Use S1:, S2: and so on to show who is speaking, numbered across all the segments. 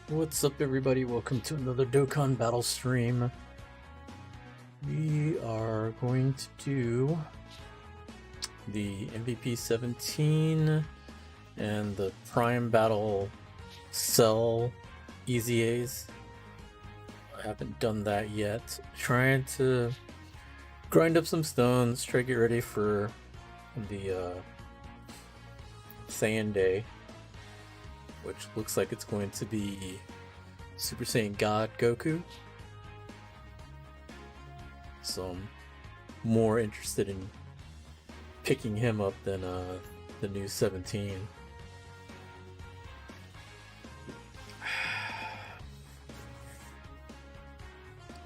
S1: What's up, everybody? Welcome to another Dokkan battle stream. We are going to do the MVP 17 and the Prime Battle Cell EZAs. I haven't done that yet. Trying to grind up some stones, try to get ready for the Saiyan Day, which looks like it's going to be Super Saiyan God Goku. So I'm more interested in picking him up than the new 17.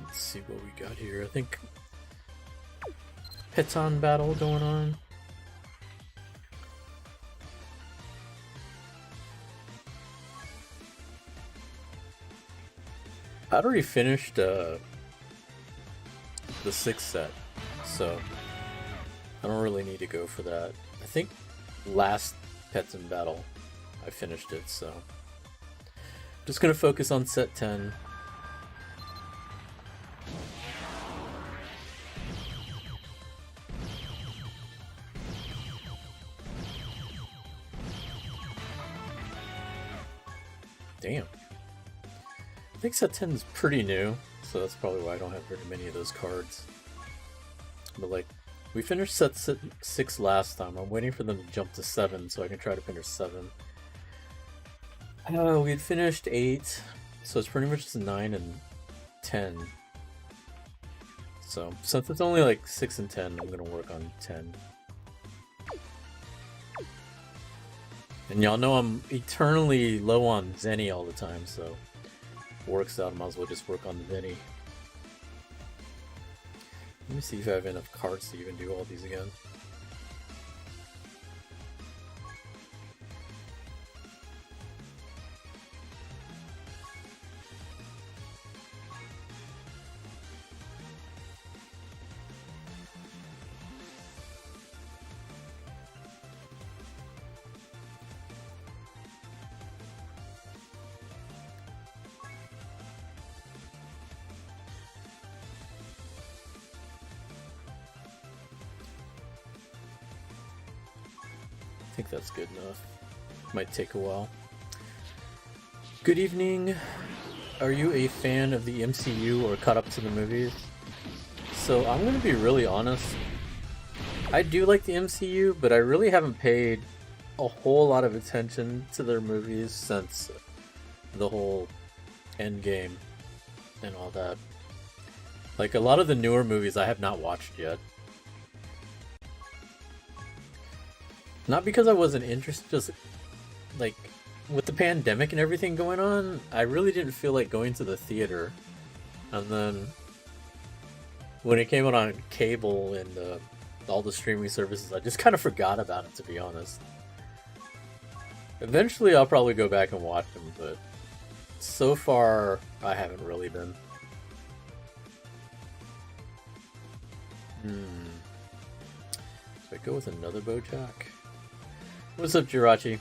S1: Let's see what we got here. I think Peton battle going on. I'd already finished the 6th set, so I don't really need to go for that. I think last Peton battle I finished it, so just gonna focus on set 10. Damn. I think set 10 is pretty new, so that's probably why I don't have very many of those cards. But like, we finished set 6 last time. I'm waiting for them to jump to 7 so I can try to finish 7. We had finished 8, so it's pretty much just 9 and 10. So since it's only like 6 and 10, I'm gonna work on 10. And y'all know I'm eternally low on Zenny all the time, so works out, I might as well just work on the Vinny. Let me see if I have enough cards to even do all these again. I think that's good enough. Might take a while. Good evening. Are you a fan of the MCU or caught up to the movies? So I'm gonna be really honest. I do like the MCU, but I really haven't paid a whole lot of attention to their movies since the whole Endgame and all that. Like, a lot of the newer movies I have not watched yet. Not because I wasn't interested, just like with the pandemic and everything going on, I really didn't feel like going to the theater. And then when it came out on cable and all the streaming services, I just kind of forgot about it, to be honest. Eventually I'll probably go back and watch them, but so far I haven't really been. Should I go with another Bojack? What's up, Jirachi?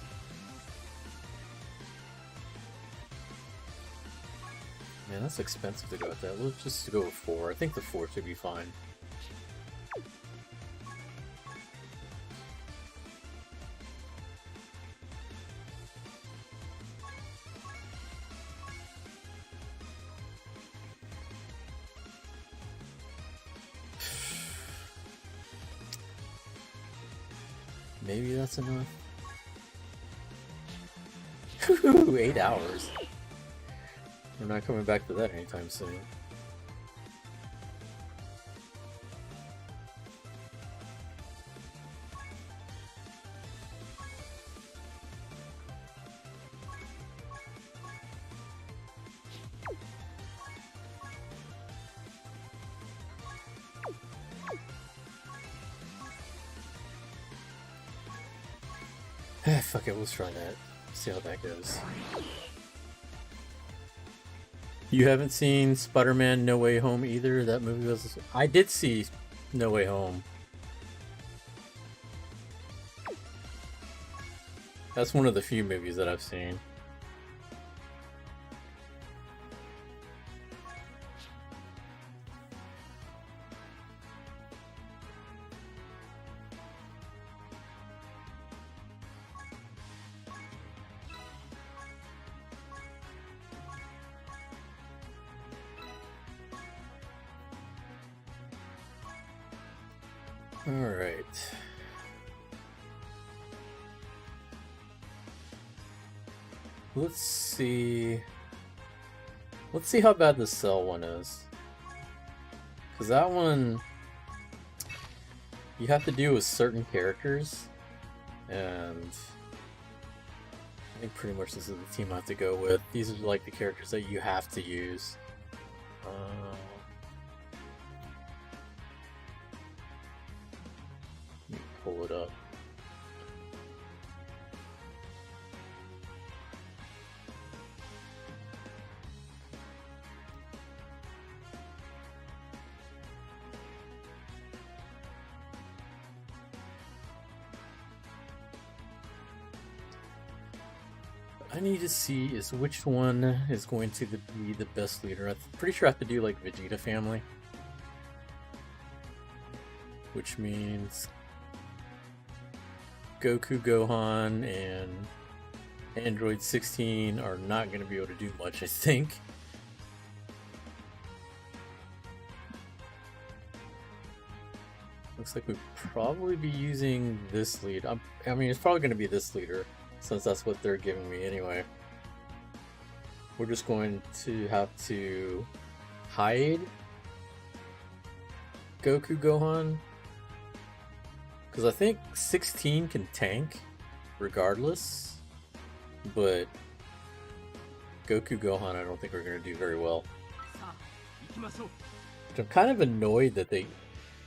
S1: Man, that's expensive to go with that. Let's just go with 4. I think the 4 should be fine. Maybe that's enough. 8 hours. We're not coming back to that anytime soon. Fuck it, let's try that. See how that goes. You haven't seen Spider-Man No Way Home either? That movie was... I did see No Way Home. That's one of the few movies that I've seen. Alright. Let's see. Let's see how bad the Cell one is. Because that one, you have to do with certain characters, and I think pretty much this is the team I have to go with. These are like the characters that you have to use. Let me pull it up. I need to see is which one is going to be the best leader. I'm pretty sure I have to do like Vegeta family, which means Goku, Gohan, and Android 16 are not going to be able to do much, I think. Looks like we'd probably be using this lead. I mean, it's probably going to be this leader, since that's what they're giving me anyway. We're just going to have to hide Goku Gohan, because I think 16 can tank regardless, but Goku Gohan I don't think we're going to do very well. I'm kind of annoyed that they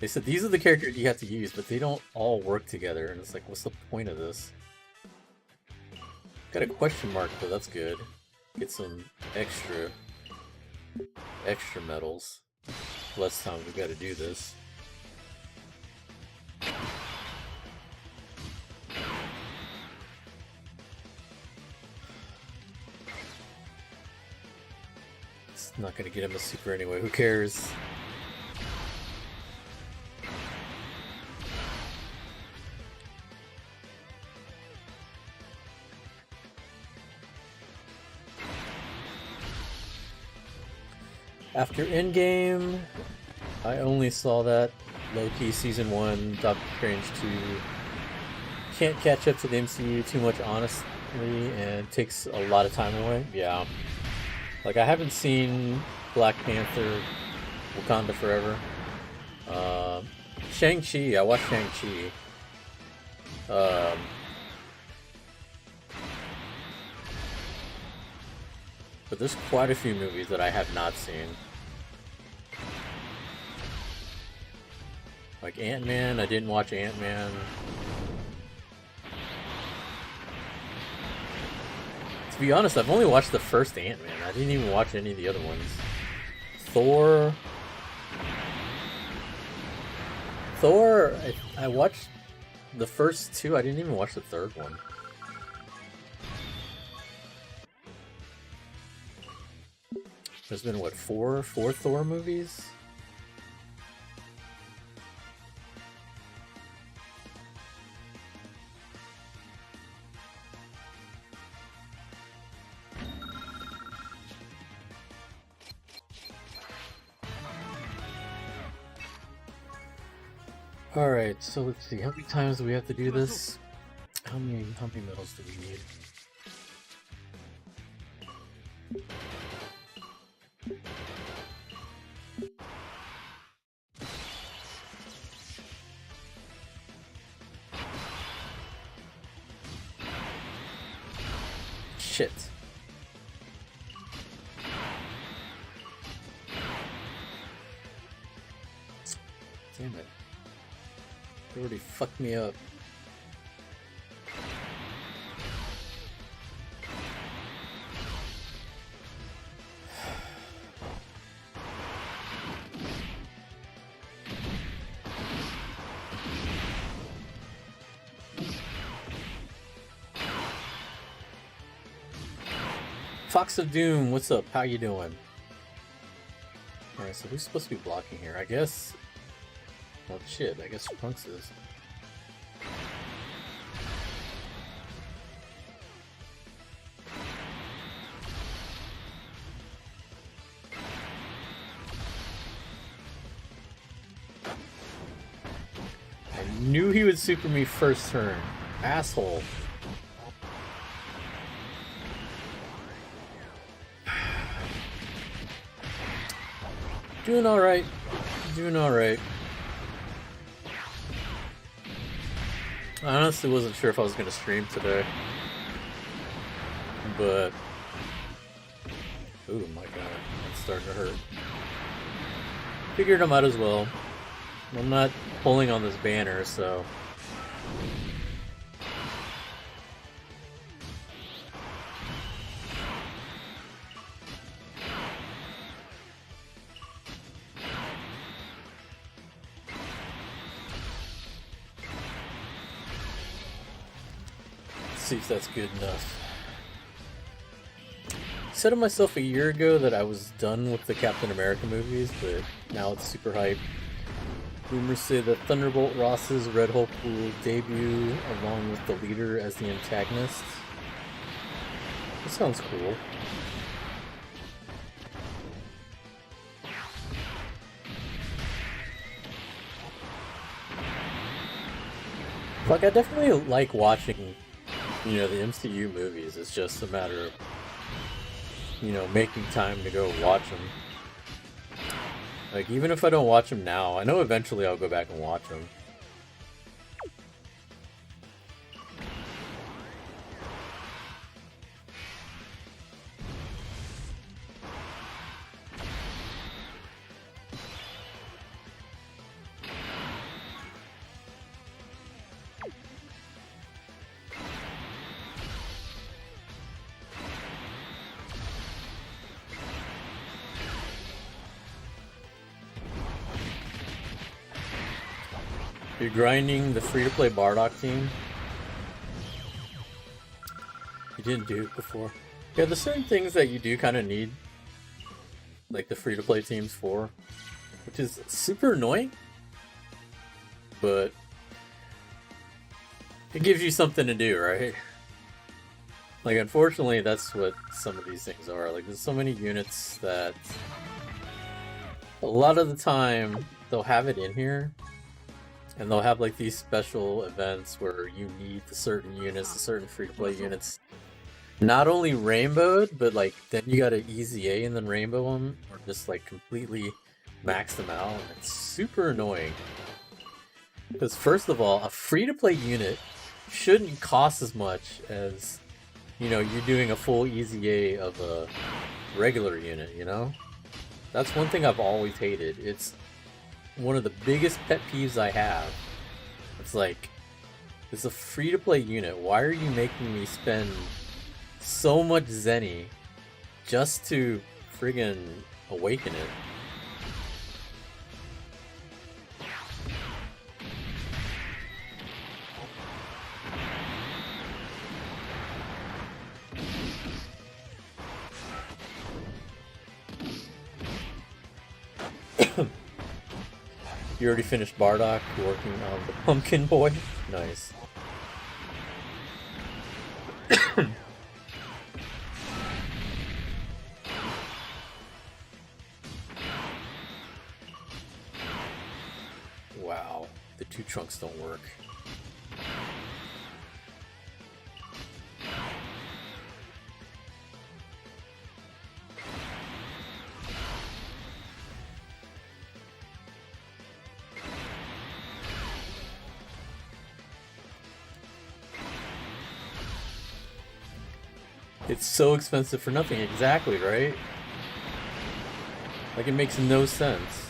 S1: said these are the characters you have to use, but they don't all work together, and it's like, what's the point of this? Got a question mark, but that's good. Get some extra medals. Less time we gotta do this. It's not gonna get him a super anyway, who cares? After Endgame, I only saw that low-key Season 1, Doctor Strange 2. Can't catch up to the MCU too much, honestly, and takes a lot of time away. Yeah. Like, I haven't seen Black Panther, Wakanda Forever. Shang-Chi, I watched Shang-Chi. But there's quite a few movies that I have not seen. Like Ant-Man, I didn't watch Ant-Man. To be honest, I've only watched the first Ant-Man. I didn't even watch any of the other ones. Thor, I watched the first two. I didn't even watch the third one. There's been, what, four Thor movies? Alright, so let's see, how many times do we have to do this? How many medals do we need? Shit. Damn it. They already fucked me up. Fox of Doom, what's up? How you doing? Alright, so who's supposed to be blocking here? I guess... Well, shit, I guess Trunks is. I knew he would super me first turn. Asshole. Doing alright. Doing alright. I honestly wasn't sure if I was going to stream today. But... oh my god, that's starting to hurt. Figured I might as well. I'm not pulling on this banner, so... let's see if that's good enough. I said to myself a year ago that I was done with the Captain America movies, but now it's super hype. Rumors say that Thunderbolt Ross's Red Hulk will debut along with the leader as the antagonist. That sounds cool. Like, I definitely like watching, you know, the MCU movies. It's just a matter of, you know, making time to go watch them. Like, even if I don't watch them now, I know eventually I'll go back and watch them. You're grinding the free-to-play Bardock team. You didn't do it before. Yeah, there's certain things that you do kind of need, like the free-to-play teams for, which is super annoying, but it gives you something to do, right? Like, unfortunately, that's what some of these things are. Like, there's so many units that a lot of the time they'll have it in here. And they'll have like these special events where you need the certain units, the certain free-to-play units, not only rainbowed, but like then you gotta EZA and then rainbow them, or just like completely max them out. And it's super annoying. Because first of all, a free-to-play unit shouldn't cost as much as, you know, you're doing a full EZA of a regular unit, you know? That's one thing I've always hated. It's one of the biggest pet peeves I have. It's like, it's a free-to-play unit. Why are you making me spend so much Zenny just to friggin' awaken it? You already finished Bardock, working on the Pumpkin Boy? Nice. Wow, the two trunks don't work. It's so expensive for nothing, exactly, right? Like, it makes no sense.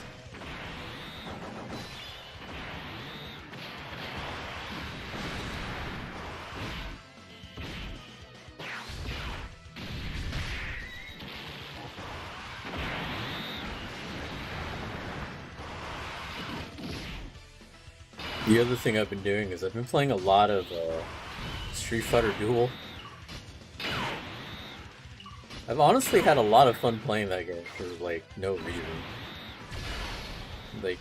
S1: The other thing I've been doing is I've been playing a lot of Street Fighter Duel. I've honestly had a lot of fun playing that game for, like, no reason. Like,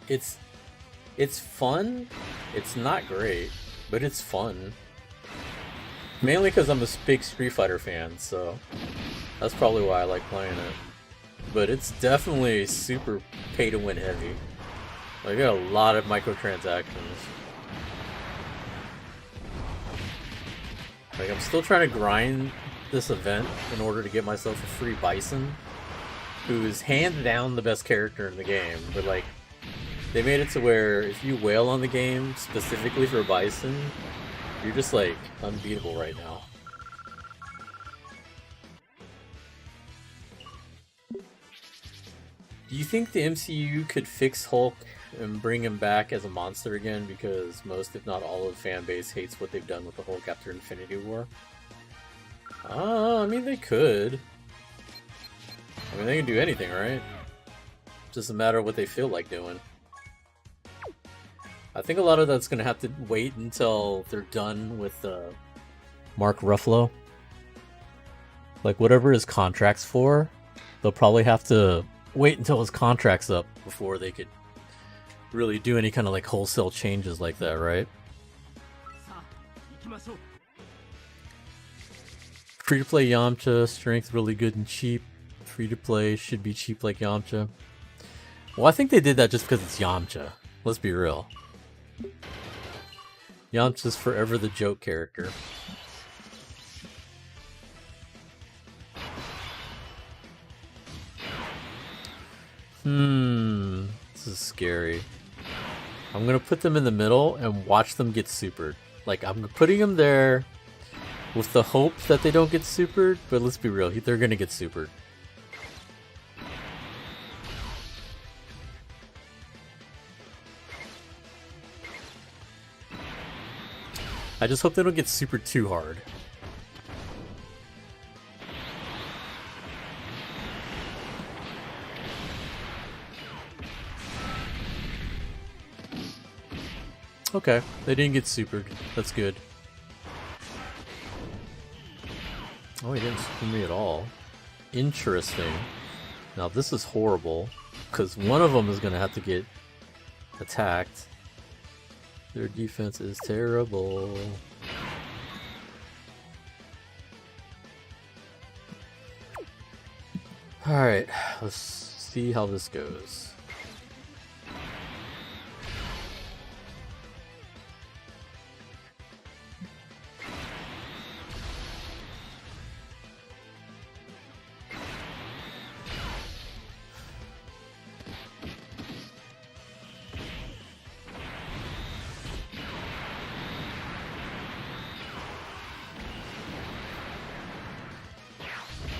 S1: it's fun. It's not great, but it's fun. Mainly because I'm a big Street Fighter fan, so that's probably why I like playing it. But it's definitely super pay-to-win heavy. I got a lot of microtransactions. Like, I'm still trying to grind this event in order to get myself a free Bison, who's hands down the best character in the game, but like, they made it to where if you wail on the game specifically for Bison, you're just like unbeatable right now. Do you think the MCU could fix Hulk and bring him back as a monster again? Because most, if not all, of the fan base hates what they've done with the Hulk after Infinity War. I mean, they could. I mean, they can do anything, right? Just a matter of what they feel like doing. I think a lot of that's going to have to wait until they're done with Mark Ruffalo. Like, whatever his contract's for, they'll probably have to wait until his contract's up before they could really do any kind of like wholesale changes like that, right? Free-to-play Yamcha, strength really good and cheap. Free-to-play should be cheap like Yamcha. Well, I think they did that just because it's Yamcha. Let's be real. Yamcha's forever the joke character. This is scary. I'm gonna put them in the middle and watch them get supered. Like, I'm putting them there with the hope that they don't get supered, but let's be real, they're gonna get supered. I just hope they don't get supered too hard. Okay, they didn't get supered. That's good. Oh, he didn't super me at all. Interesting. Now this is horrible, because one of them is going to have to get attacked. Their defense is terrible. Alright, let's see how this goes.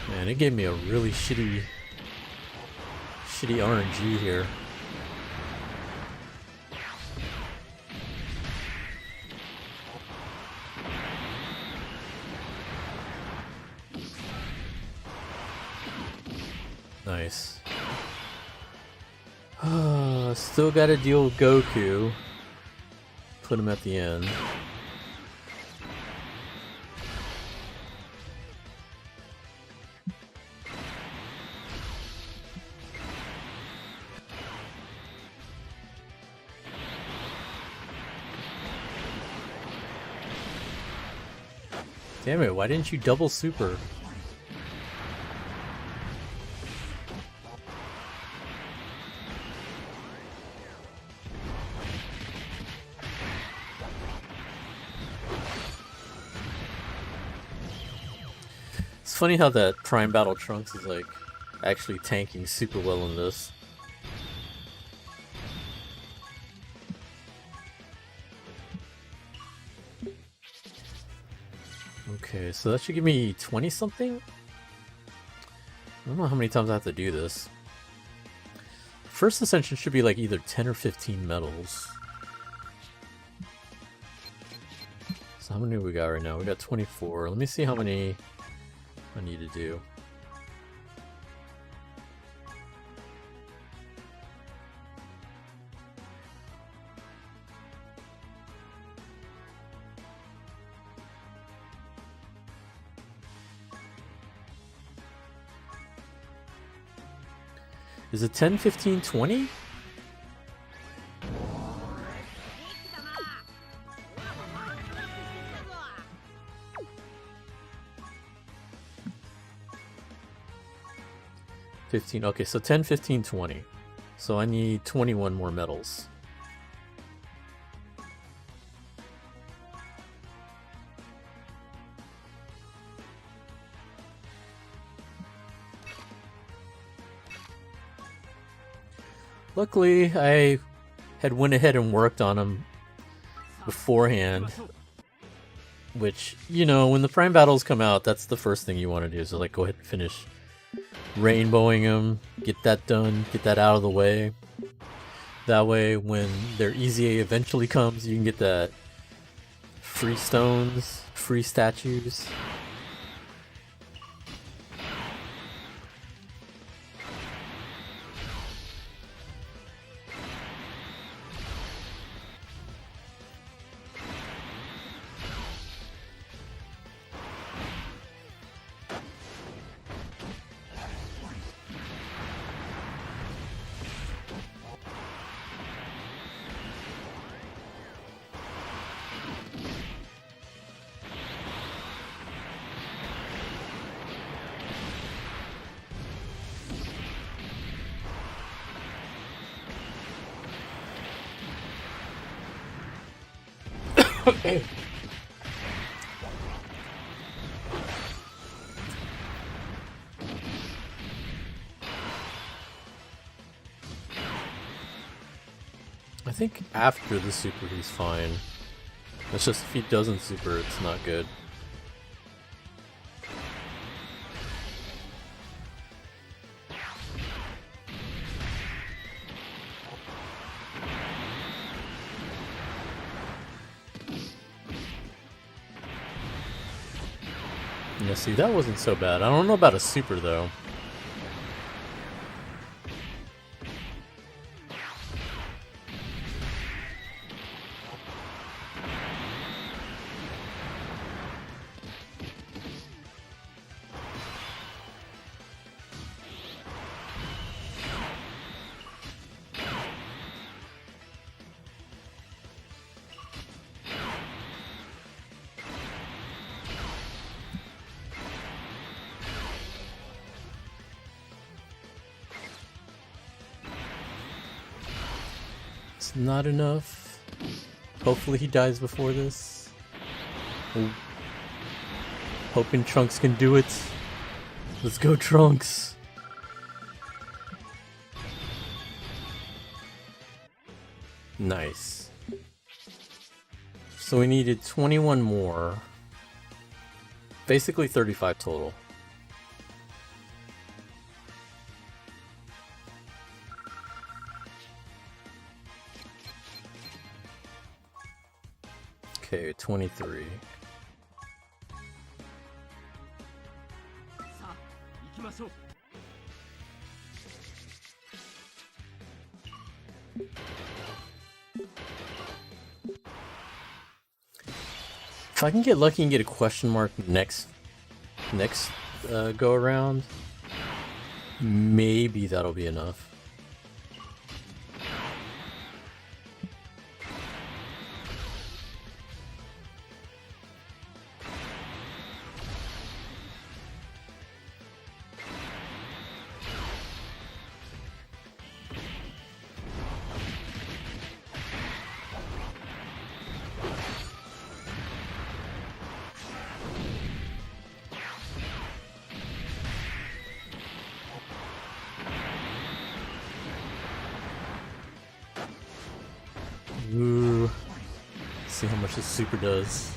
S1: Man, it gave me a really shitty RNG here. Nice. Still gotta deal with Goku. Put him at the end. Damn it, why didn't you double super? It's funny how that Prime Battle Trunks is like actually tanking super well in this. Okay, so that should give me 20 something? I don't know how many times I have to do this. First Ascension should be like either 10 or 15 medals. So how many do we got right now? We got 24. Let me see how many I need to do. Is it 10, 15, 20? Okay, so 10, 15, 20. So I need 21 more medals. Luckily, I had went ahead and worked on him beforehand. Which, you know, when the Prime Battles come out, that's the first thing you want to do. So, like, go ahead and finish rainbowing him, get that done, get that out of the way. That way, when their EZA eventually comes, you can get that free stones, free statues. I think after the super he's fine. It's just if he doesn't super, it's not good. Yeah, see, that wasn't so bad. I don't know about a super, though. It's not enough. Hopefully he dies before this. Ooh. Hoping Trunks can do it. Let's go, Trunks! Nice. So we needed 21 more. Basically 35 total. Okay, 23. If I can get lucky and get a question mark next go around, maybe that'll be enough. Ooh. See how much this super does.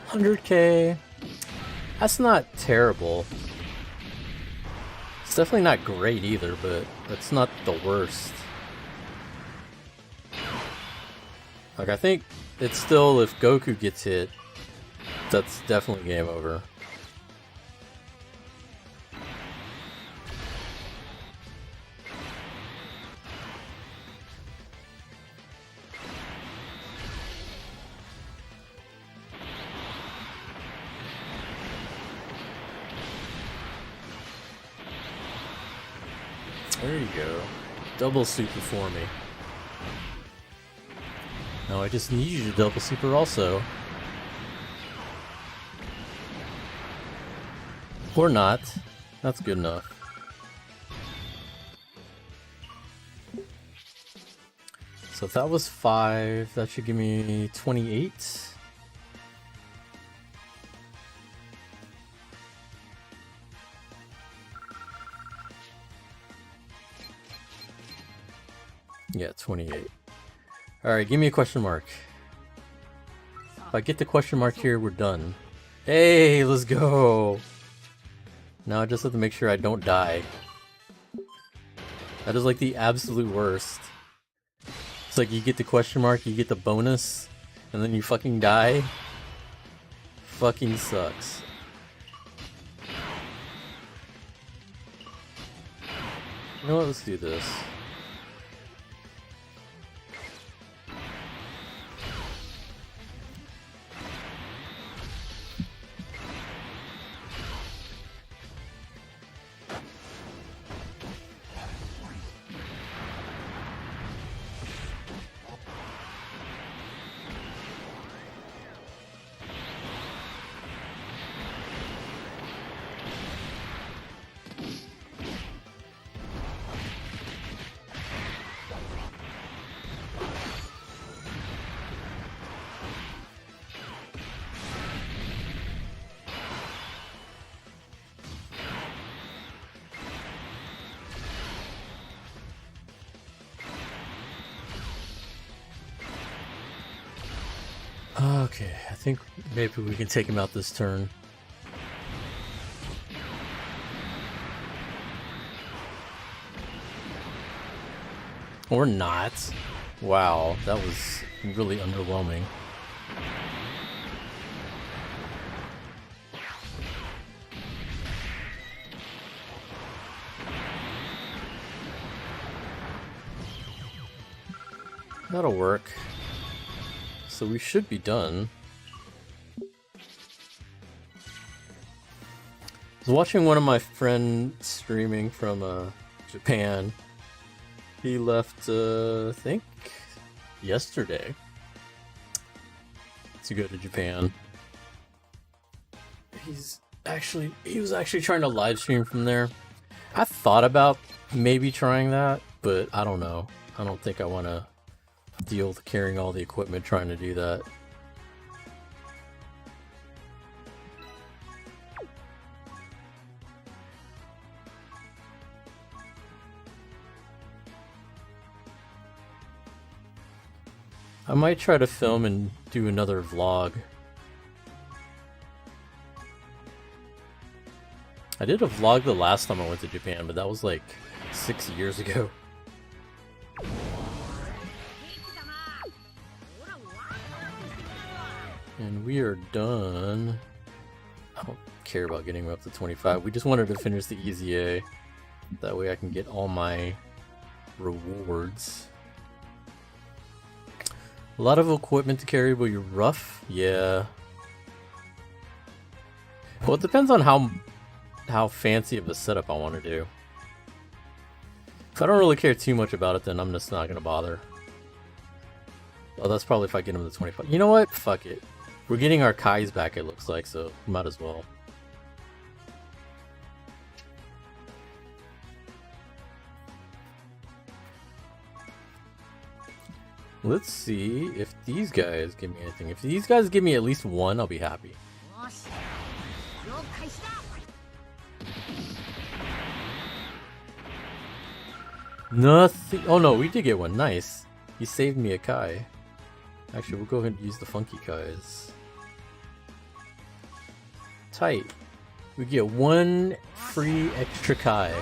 S1: 100k. That's not terrible. It's definitely not great either, but that's not the worst. Like, I think it's still, if Goku gets hit, that's definitely game over. There you go. Double super for me. Now I just need you to double super also. Or not. That's good enough. So if that was 5, that should give me 28. Yeah, 28. Alright, give me a question mark. If I get the question mark here, we're done. Hey, let's go! Now I just have to make sure I don't die. That is like the absolute worst. It's like you get the question mark, you get the bonus, and then you fucking die. Fucking sucks. You know what, let's do this. Okay, I think maybe we can take him out this turn. Or not. Wow, that was really underwhelming. That'll work. So we should be done. I was watching one of my friends streaming from Japan. He left, I think, yesterday to go to Japan. He was actually trying to live stream from there. I thought about maybe trying that, but I don't know. I don't think I want to deal with carrying all the equipment trying to do that. I might try to film and do another vlog. I did a vlog the last time I went to Japan, but that was like 6 years ago. And we are done. I don't care about getting up to 25. We just wanted to finish the EZA. That way I can get all my rewards. A lot of equipment to carry, but you're rough? Yeah. Well, it depends on how fancy of a setup I want to do. If I don't really care too much about it, then I'm just not going to bother. Oh, that's probably if I get him to 25. You know what? Fuck it. We're getting our Kais back, it looks like, so might as well. Let's see if these guys give me anything. If these guys give me at least one, I'll be happy. Nothing. Oh no, we did get one. Nice. He saved me a Kai. Actually, we'll go ahead and use the funky Kais. Tight. We get one free extra Kai.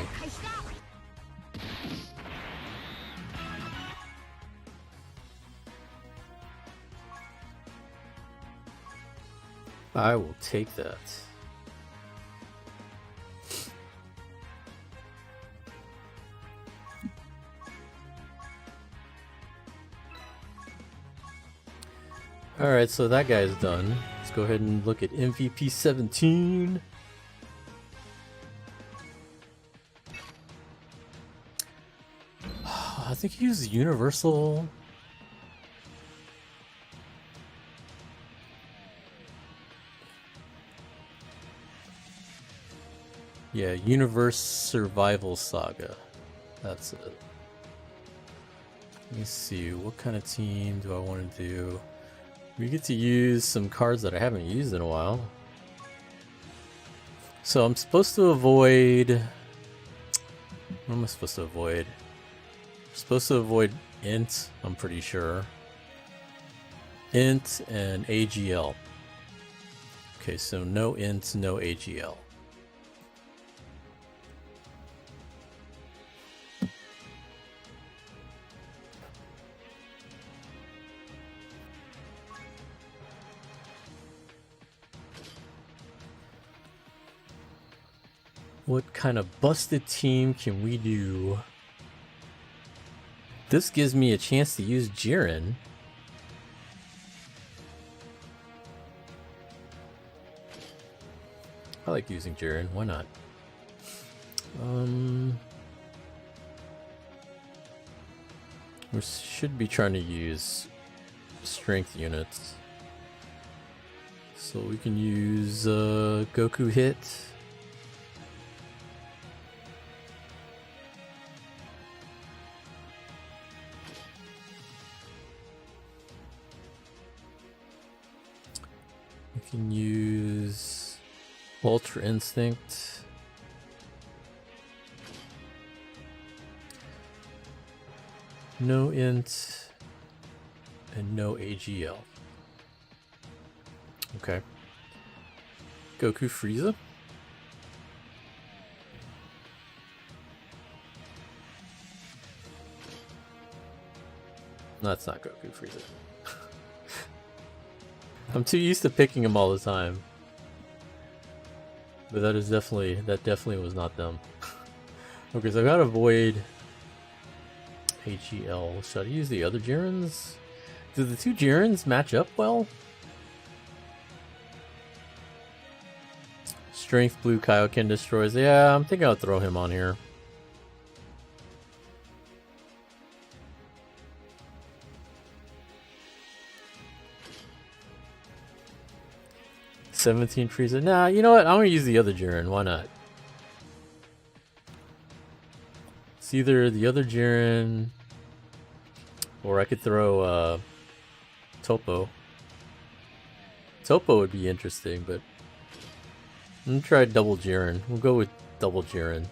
S1: I will take that. Alright, so that guy's done. Let's go ahead and look at MVP 17. I think he used Universal. Yeah, Universe Survival Saga. That's it. Let me see, what kind of team do I want to do? We get to use some cards that I haven't used in a while. So I'm supposed to avoid... What am I supposed to avoid? I'm supposed to avoid int, I'm pretty sure. Int and AGL. Okay, so no int, no AGL. What kind of busted team can we do? This gives me a chance to use Jiren. I like using Jiren, why not? We should be trying to use strength units. So we can use Goku hit. We can use Ultra Instinct. No int and no AGL. Okay. Goku Frieza. No, that's not Goku Frieza. I'm too used to picking them all the time. But that definitely was not them. Okay, so I gotta avoid AGL. Should I use the other Jirens? Do the two Jirens match up well? Strength Blue Kaioken destroys. Yeah, I'm thinking I'll throw him on here. $17 Frieza. Nah, you know what? I'm gonna use the other Jiren. Why not? It's either the other Jiren, or I could throw Topo. Topo would be interesting, but I'm gonna try double Jiren. We'll go with double Jiren.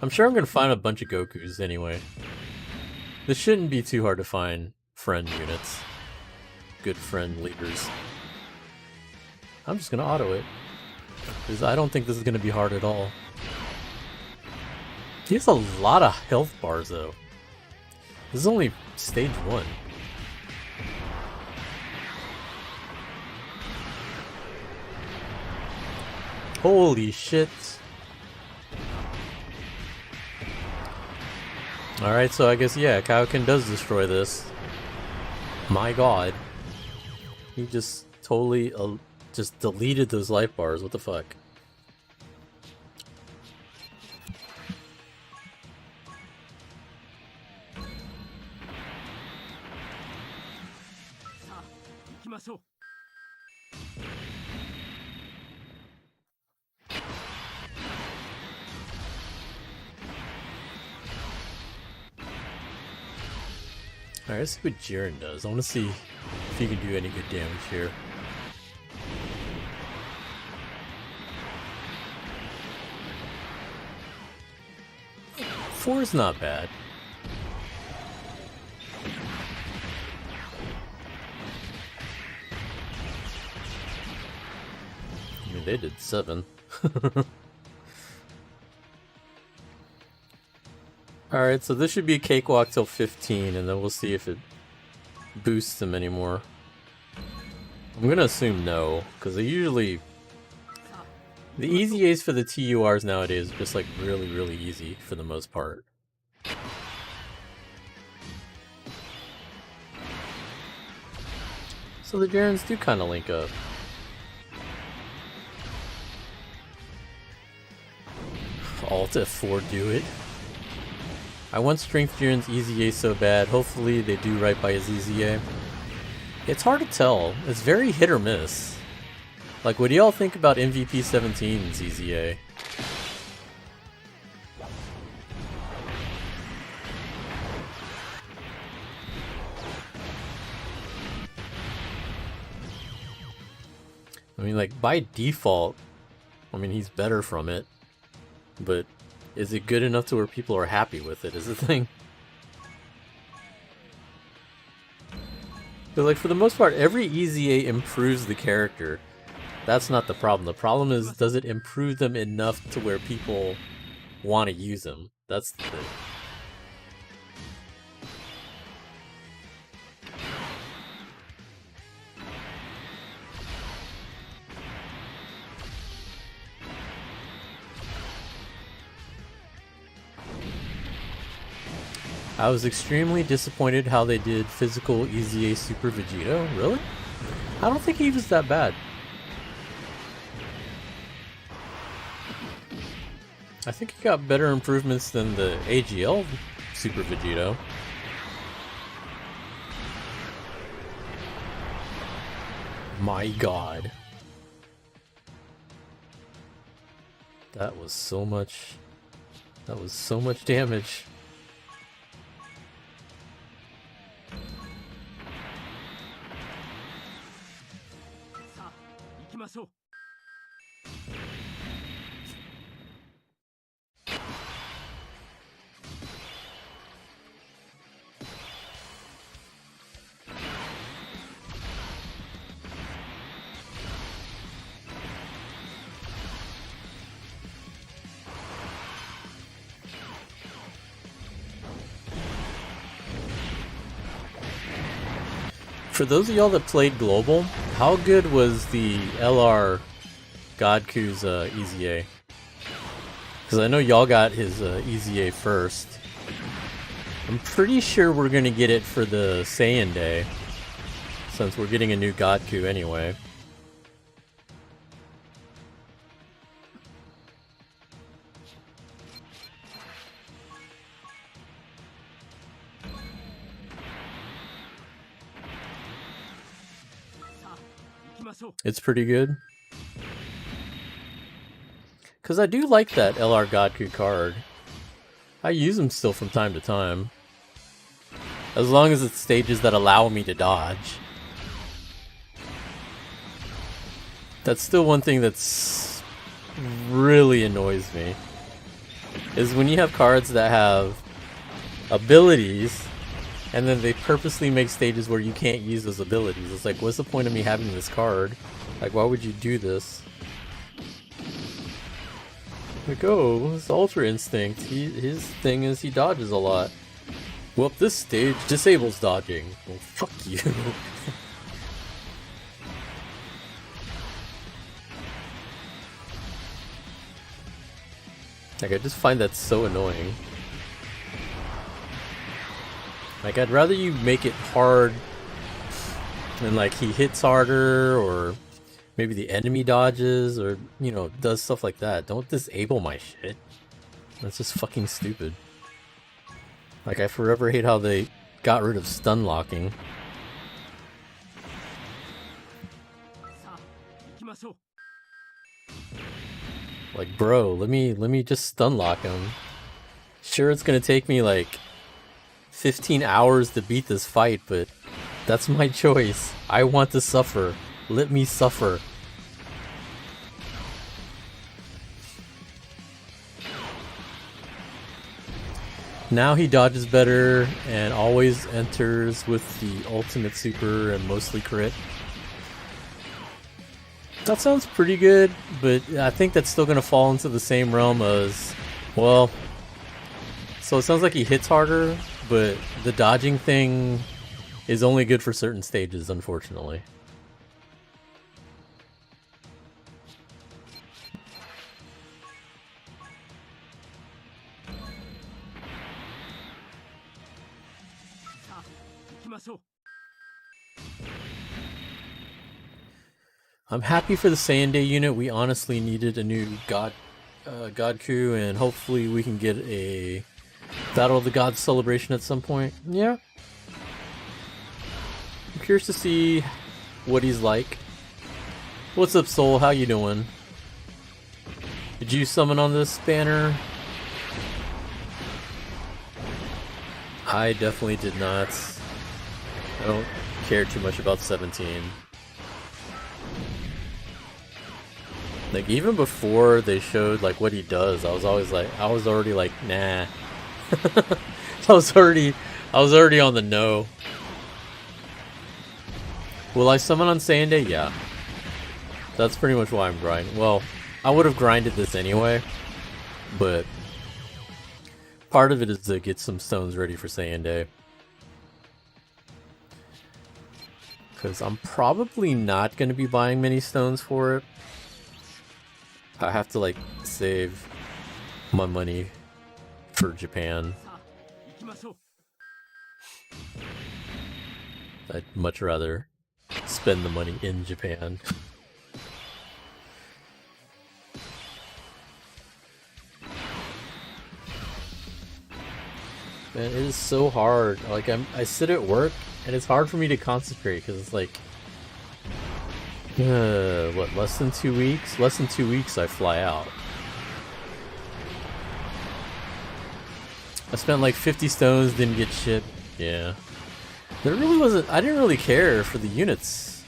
S1: I'm sure I'm gonna find a bunch of Gokus anyway. This shouldn't be too hard to find friend units. Good friend leaders. I'm just gonna auto it. Because I don't think this is gonna be hard at all. He has a lot of health bars though. This is only stage 1. Holy shit. Alright, so I guess, yeah, Kaioken does destroy this. My god. He just totally just deleted those life bars. What the fuck? Alright, let's see what Jiren does. I want to see if he can do any good damage here. Four is not bad. I mean, they did 7. Alright, so this should be a cakewalk till 15, and then we'll see if it boosts him anymore. I'm gonna assume no, because they usually... The EZAs for the TURs nowadays are just like really easy for the most part. So the Jirens do kind of link up. Alt F4 do it. I want Strength Jiren's EZA so bad. Hopefully they do right by his EZA. It's hard to tell. It's very hit or miss. Like, what do y'all think about MVP 17's EZA? I mean, like, by default, I mean, he's better from it. but is it good enough to where people are happy with it is the thing. But like for the most part, every EZA improves the character. That's not the problem. The problem is, does it improve them enough to where people want to use them? That's the thing. I was extremely disappointed how they did physical EZA Super Vegito. Really? I don't think he was that bad. I think he got better improvements than the AGL Super Vegito. My god. That was so much damage. For those of y'all that played Global, how good was the LR Godku's EZA? Because I know y'all got his EZA first. I'm pretty sure we're going to get it for the Saiyan Day, since we're getting a new Godku anyway. It's pretty good. Because I do like that LR Godku card. I use them still from time to time. As long as it's stages that allow me to dodge. That's still one thing that's really annoys me. Is when you have cards that have abilities and then they purposely make stages where you can't use those abilities. It's like, what's the point of me having this card? Like, why would you do this? Like, oh, it's Ultra Instinct. His thing is he dodges a lot. Well, this stage disables dodging. Well, fuck you. Like, I just find that so annoying. Like, I'd rather you make it hard and, like, he hits harder, or maybe the enemy dodges, or, you know, does stuff like that. Don't disable my shit. That's just fucking stupid. Like, I forever hate how they got rid of stun locking. Like, bro, let me just stun lock him. Sure, it's gonna take me, like, 15 hours to beat this fight, but that's my choice. I want to suffer. Let me suffer. Now he dodges better and always enters with the ultimate super and mostly crit. That sounds pretty good, but I think that's still going to fall into the same realm as, well, so it sounds like he hits harder, but the dodging thing is only good for certain stages, unfortunately. I'm happy for the Saiyan Day unit. We honestly needed a new Godku, and hopefully we can get a Battle of the Gods celebration at some point. Yeah. I'm curious to see what he's like. What's up, Soul? How you doing? Did you summon on this banner? I definitely did not. I don't care too much about 17. Like, even before they showed, like, what he does, I was already like, nah. I was already on the no. Will I summon on Saiyan Day? Yeah. That's pretty much why I'm grinding. Well, I would have grinded this anyway, but part of it is to get some stones ready for Saiyan Day. Because I'm probably not going to be buying many stones for it. I have to, like, save my money for Japan. I'd much rather spend the money in Japan. Man, it is so hard. Like, I sit at work, and it's hard for me to concentrate, because it's like... what, less than 2 weeks? Less than 2 weeks I fly out. I spent like 50 stones, didn't get shit. Yeah. There really wasn't... I didn't really care for the units.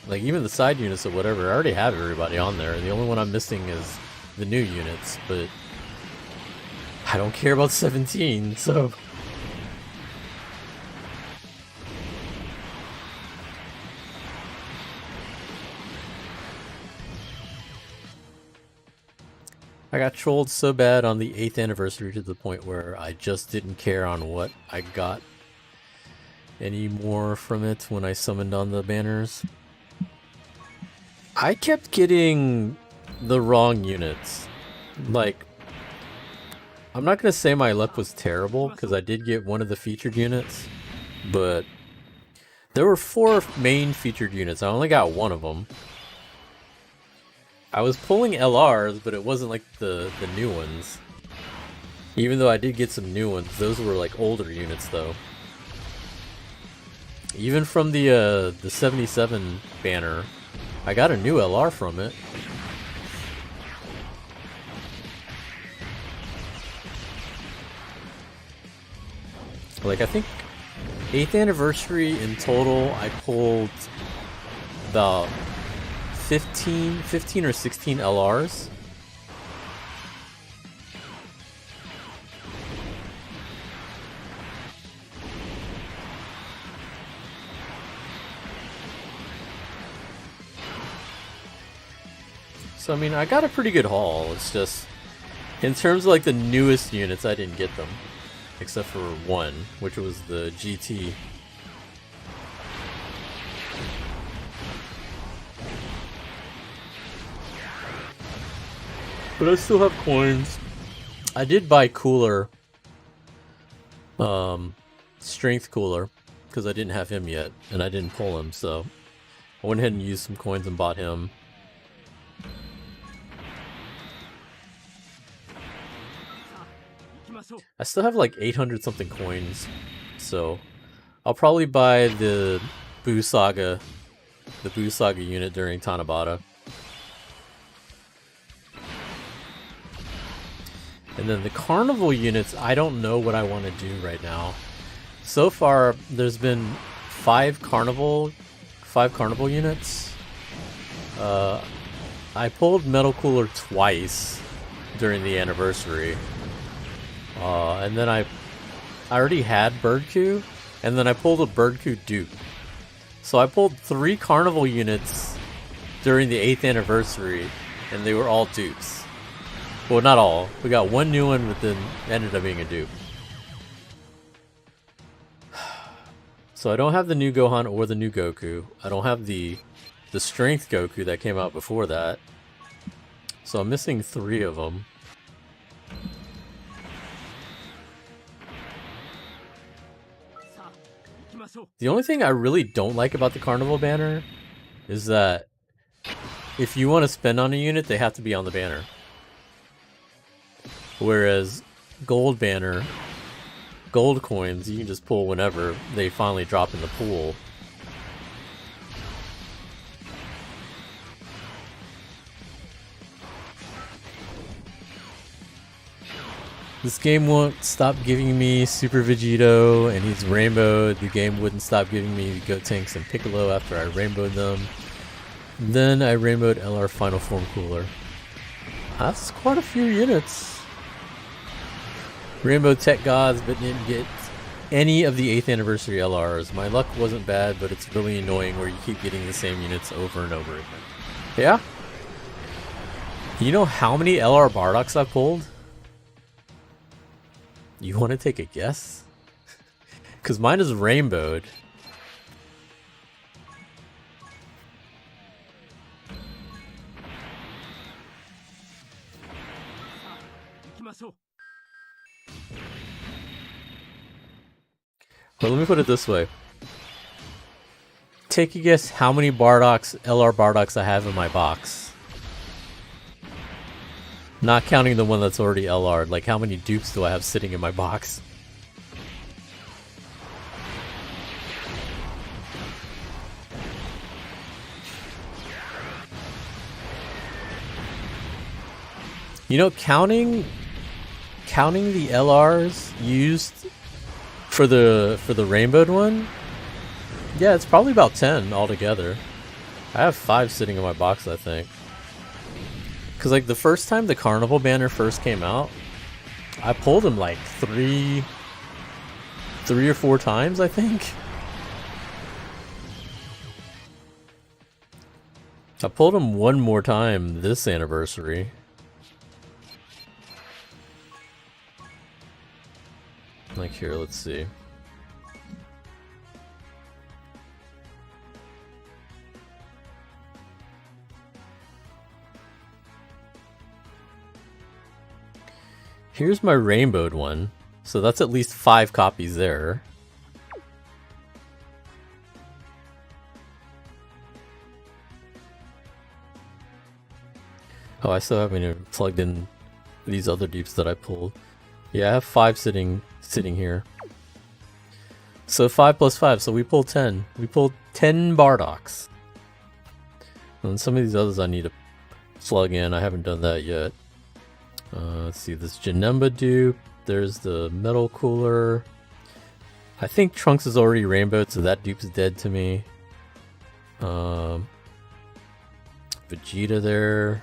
S1: Like, even the side units or whatever, I already have everybody on there. The only one I'm missing is the new units, but... I don't care about 17, so... I got trolled so bad on the 8th anniversary to the point where I just didn't care on what I got anymore from it when I summoned on the banners. I kept getting the wrong units. Like, I'm not going to say my luck was terrible, because I did get one of the featured units, but there were 4 main featured units. I only got one of them. I was pulling LRs, but it wasn't like the new ones. Even though I did get some new ones, those were like older units though. Even from the 77 banner, I got a new LR from it. Like, I think 8th anniversary in total, I pulled about 15 or 16 LRs. So, I mean, I got a pretty good haul. It's just, in terms of like the newest units, I didn't get them. Except for one, which was the GT. But I still have coins. I did buy cooler. Strength cooler. Because I didn't have him yet. And I didn't pull him, so I went ahead and used some coins and bought him. I still have like 800 something coins, so I'll probably buy the Buu Saga unit during Tanabata. And then the Carnival units, I don't know what I want to do right now. So far, there's been 5 Carnival units. I pulled Metal Cooler twice during the anniversary. And then I already had Birdcoo, and then I pulled a Birdcoo dupe. So I pulled 3 Carnival units during the 8th anniversary, and they were all dupes. Well, not all. We got one new one, but then ended up being a dupe. So I don't have the new Gohan or the new Goku. I don't have the Strength Goku that came out before that. So I'm missing 3 of them. The only thing I really don't like about the Carnival banner is that if you want to spend on a unit, they have to be on the banner. Whereas Gold banner, gold coins, you can just pull whenever they finally drop in the pool. This game won't stop giving me Super Vegito, and he's rainbowed. The game wouldn't stop giving me Gotenks and Piccolo after I rainbowed them. Then I rainbowed LR Final Form Cooler. That's quite a few units. Rainbow Tech Gods, but didn't get any of the 8th anniversary LRs. My luck wasn't bad, but it's really annoying where you keep getting the same units over and over again. Yeah? You know how many LR Bardocks I've pulled? You want to take a guess? Because mine is rainbowed. Well, let me put it this way. Take a guess how many Bardocks, LR Bardocks I have in my box. Not counting the one that's already LR'd. Like, how many dupes do I have sitting in my box? You know, counting the LRs used for the rainbowed one, yeah, it's probably about 10 altogether. I have 5 sitting in my box, I think. Cause like the first time the Carnival banner first came out, I pulled him like three or 4 times, I think. I pulled him one more time this anniversary. Like here, let's see. Here's my rainbowed one. So that's at least 5 copies there. Oh, I still haven't even plugged in these other dupes that I pulled. Yeah, I have 5 sitting here. So 5 plus 5, so we pulled 10. We pulled 10 Bardocks. And some of these others I need to plug in. I haven't done that yet. Let's see, this Janemba dupe. There's the metal cooler. I think Trunks is already rainbowed, so that dupe's dead to me. Vegeta there.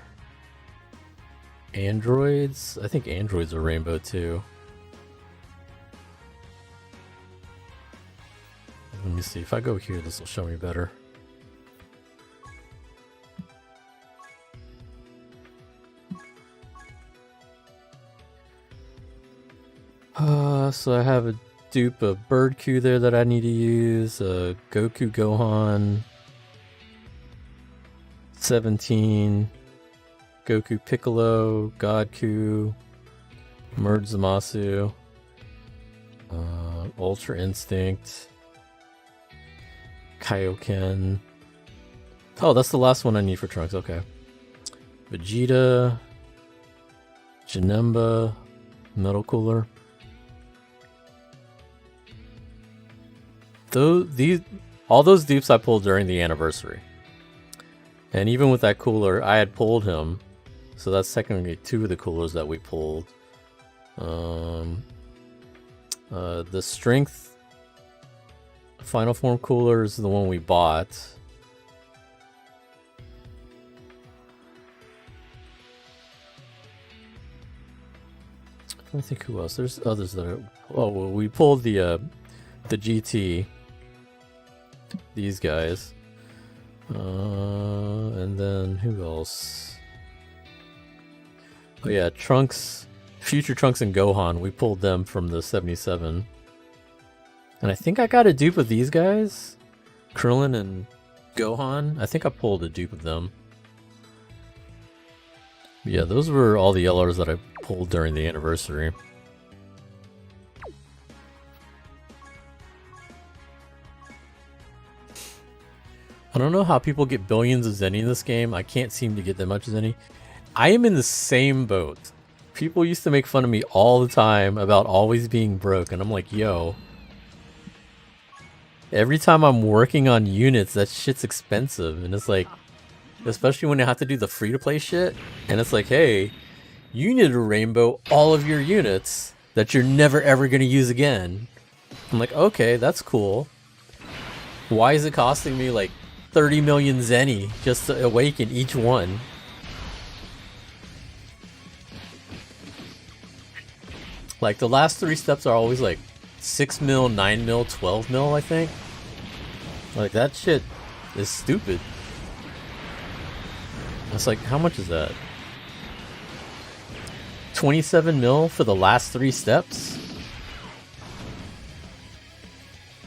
S1: Androids? I think androids are rainbow too. Let me see, if I go here, this will show me better. So I have a dupe of Bird Q there that I need to use. Goku Gohan 17. Goku Piccolo, Godku, Merge Zamasu, Ultra Instinct, Kaioken. Oh, that's the last one I need for Trunks, okay. Vegeta, Janemba, Metal Cooler. All those dupes I pulled during the anniversary. And even with that cooler, I had pulled him. So that's technically 2 of the coolers that we pulled. The Strength Final Form cooler is the one we bought. I think who else? There's others that are. Oh, well, we pulled the GT. These guys. And then who else? Oh yeah, Trunks, Future Trunks and Gohan. We pulled them from the 77. And I think I got a dupe of these guys. Krillin and Gohan. I think I pulled a dupe of them. Yeah, those were all the LRs that I pulled during the anniversary. I don't know how people get billions of Zenny in this game. I can't seem to get that much Zenny. I am in the same boat. People used to make fun of me all the time about always being broke, and I'm like, yo. Every time I'm working on units, that shit's expensive, and it's like, especially when I have to do the free-to-play shit, and it's like, hey, you need to rainbow all of your units that you're never ever going to use again. I'm like, okay, that's cool. Why is it costing me like 30 million zenny just to awaken each one. Like, the last 3 steps are always like 6 mil, 9 mil, 12 mil, I think. Like, that shit is stupid. It's like, how much is that? 27 mil for the last 3 steps?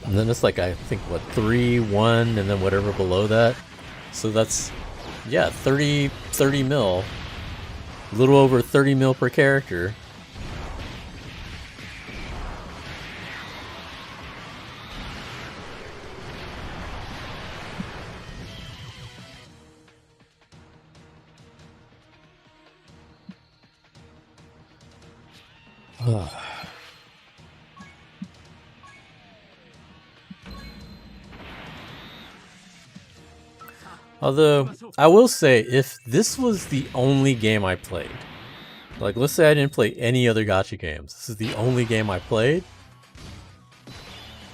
S1: And then it's like, I think, what, 3, 1, and then whatever below that. So that's, yeah, 30 mil. A little over 30 mil per character. Although, I will say, if this was the only game I played, like, let's say I didn't play any other gacha games, this is the only game I played,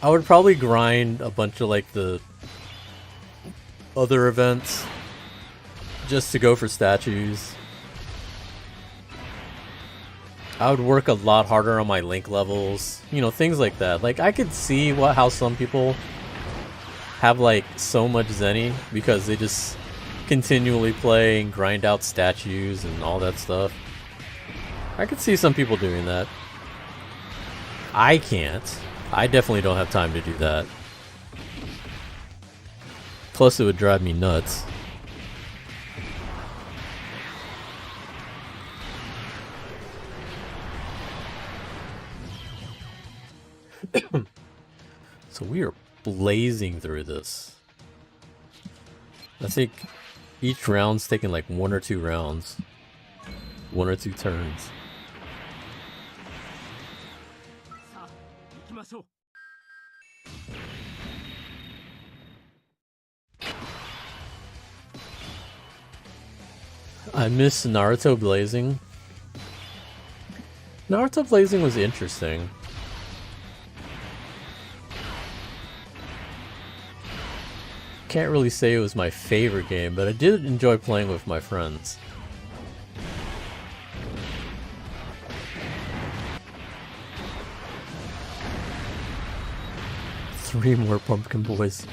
S1: I would probably grind a bunch of, like, the other events just to go for statues. I would work a lot harder on my link levels, you know, things like that. Like, I could see how some people have like so much zenny because they just continually play and grind out statues and all that stuff. I could see some people doing that. I can't. I definitely don't have time to do that. Plus it would drive me nuts. So we are blazing through this. I think each round's taking like 1 or 2 rounds. 1 or 2 turns. I miss Naruto Blazing. Naruto Blazing was interesting. Can't really say it was my favorite game, but I did enjoy playing with my friends. Three more pumpkin boys.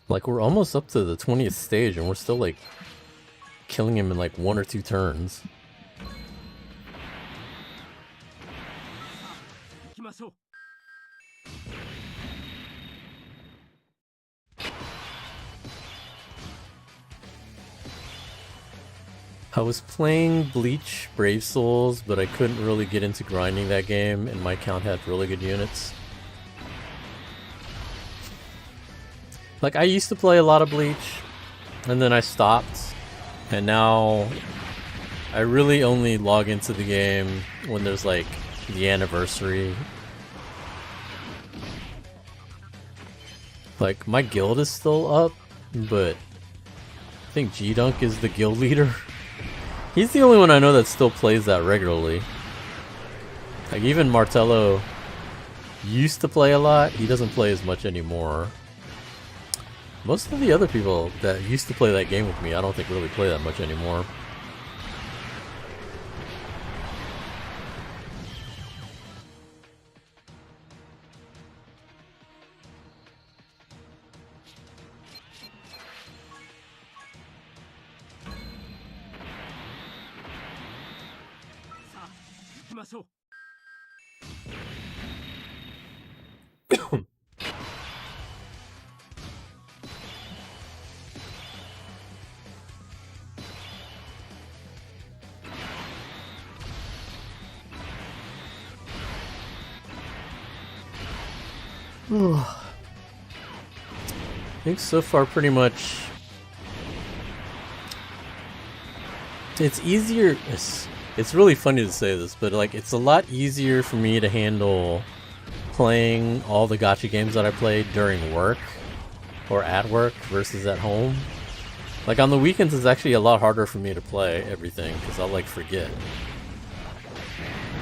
S1: Like, we're almost up to the 20th stage and we're still like killing him in like 1 or 2 turns. I was playing Bleach Brave Souls, but I couldn't really get into grinding that game and my count had really good units. Like, I used to play a lot of Bleach, and then I stopped, and now I really only log into the game when there's like the anniversary. Like, my guild is still up, but I think G-Dunk is the guild leader. He's the only one I know that still plays that regularly. Like, even Martello used to play a lot, he doesn't play as much anymore. Most of the other people that used to play that game with me, I don't think really play that much anymore. I think so far pretty much It's easier. It's really funny to say this, but like it's a lot easier for me to handle playing all the gacha games that I played during work or at work versus at home. Like on the weekends, it's actually a lot harder for me to play everything because I'll like forget.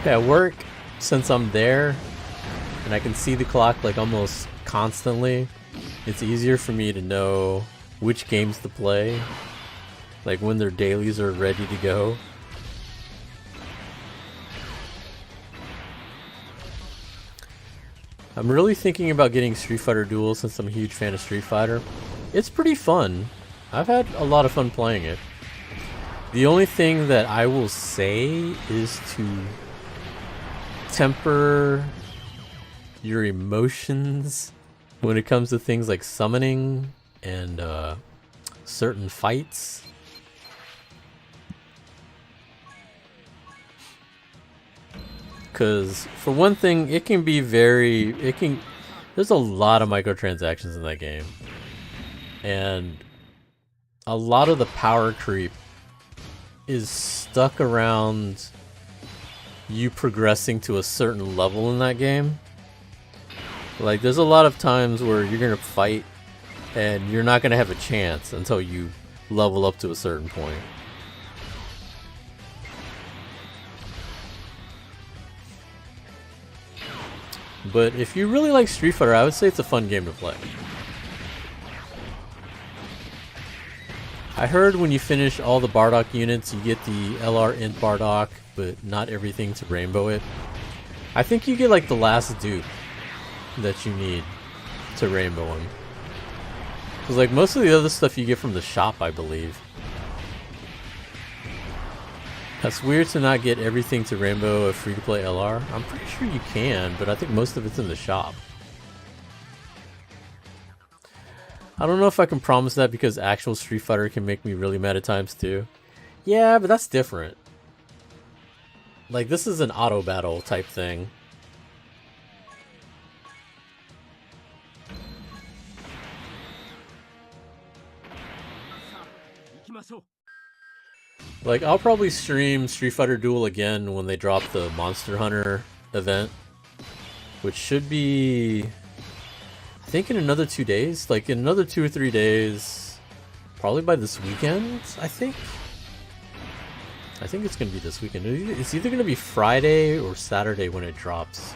S1: At work, since I'm there and I can see the clock like almost constantly, it's easier for me to know which games to play, like when their dailies are ready to go. I'm really thinking about getting Street Fighter Duel since I'm a huge fan of Street Fighter. It's pretty fun. I've had a lot of fun playing it. The only thing that I will say is to temper your emotions when it comes to things like summoning and certain fights. Because for one thing, it can be there's a lot of microtransactions in that game. And a lot of the power creep is stuck around you progressing to a certain level in that game. Like, there's a lot of times where you're gonna fight and you're not gonna have a chance until you level up to a certain point. But if you really like Street Fighter, I would say it's a fun game to play. I heard when you finish all the Bardock units, you get the LR Int Bardock, but not everything to rainbow it. I think you get like the last dupe that you need to rainbow him. Because like most of the other stuff you get from the shop, I believe. That's weird to not get everything to rainbow a free-to-play LR. I'm pretty sure you can, but I think most of it's in the shop. I don't know if I can promise that because actual Street Fighter can make me really mad at times too. Yeah, but that's different. Like, this is an auto battle type thing. Like, I'll probably stream Street Fighter Duel again when they drop the Monster Hunter event, which should be, I think, in another 2 days. Like, in another 2 or 3 days, probably by this weekend, I think. I think it's going to be this weekend. It's either going to be Friday or Saturday when it drops,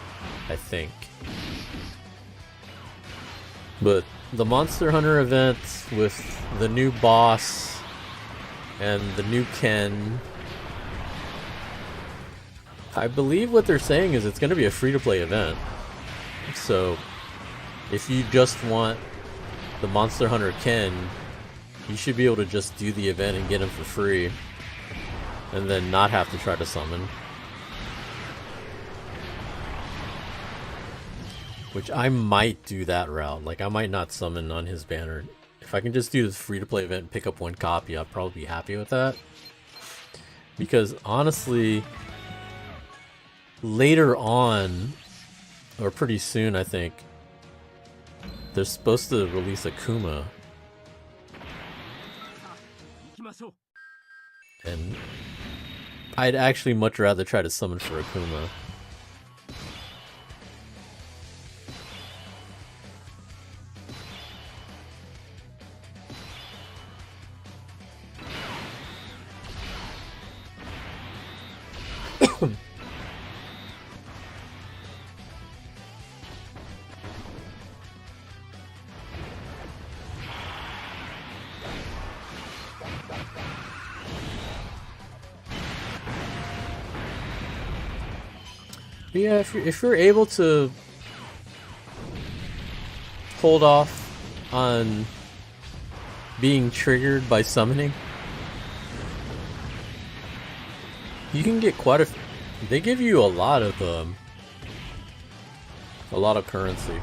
S1: I think. But the Monster Hunter event with the new boss and the new Ken, I believe what they're saying is it's going to be a free-to-play event. So if you just want the Monster Hunter Ken, you should be able to just do the event and get him for free, and then not have to try to summon. Which I might do that route. Like, I might not summon on his banner. If I can just do this free-to-play event and pick up one copy, I'll probably be happy with that. Because honestly, later on, or pretty soon I think, they're supposed to release a Kuma. And I'd actually much rather try to summon for a Kuma. Yeah, if you're able to hold off on being triggered by summoning, you can get quite a. They give you a lot of currency,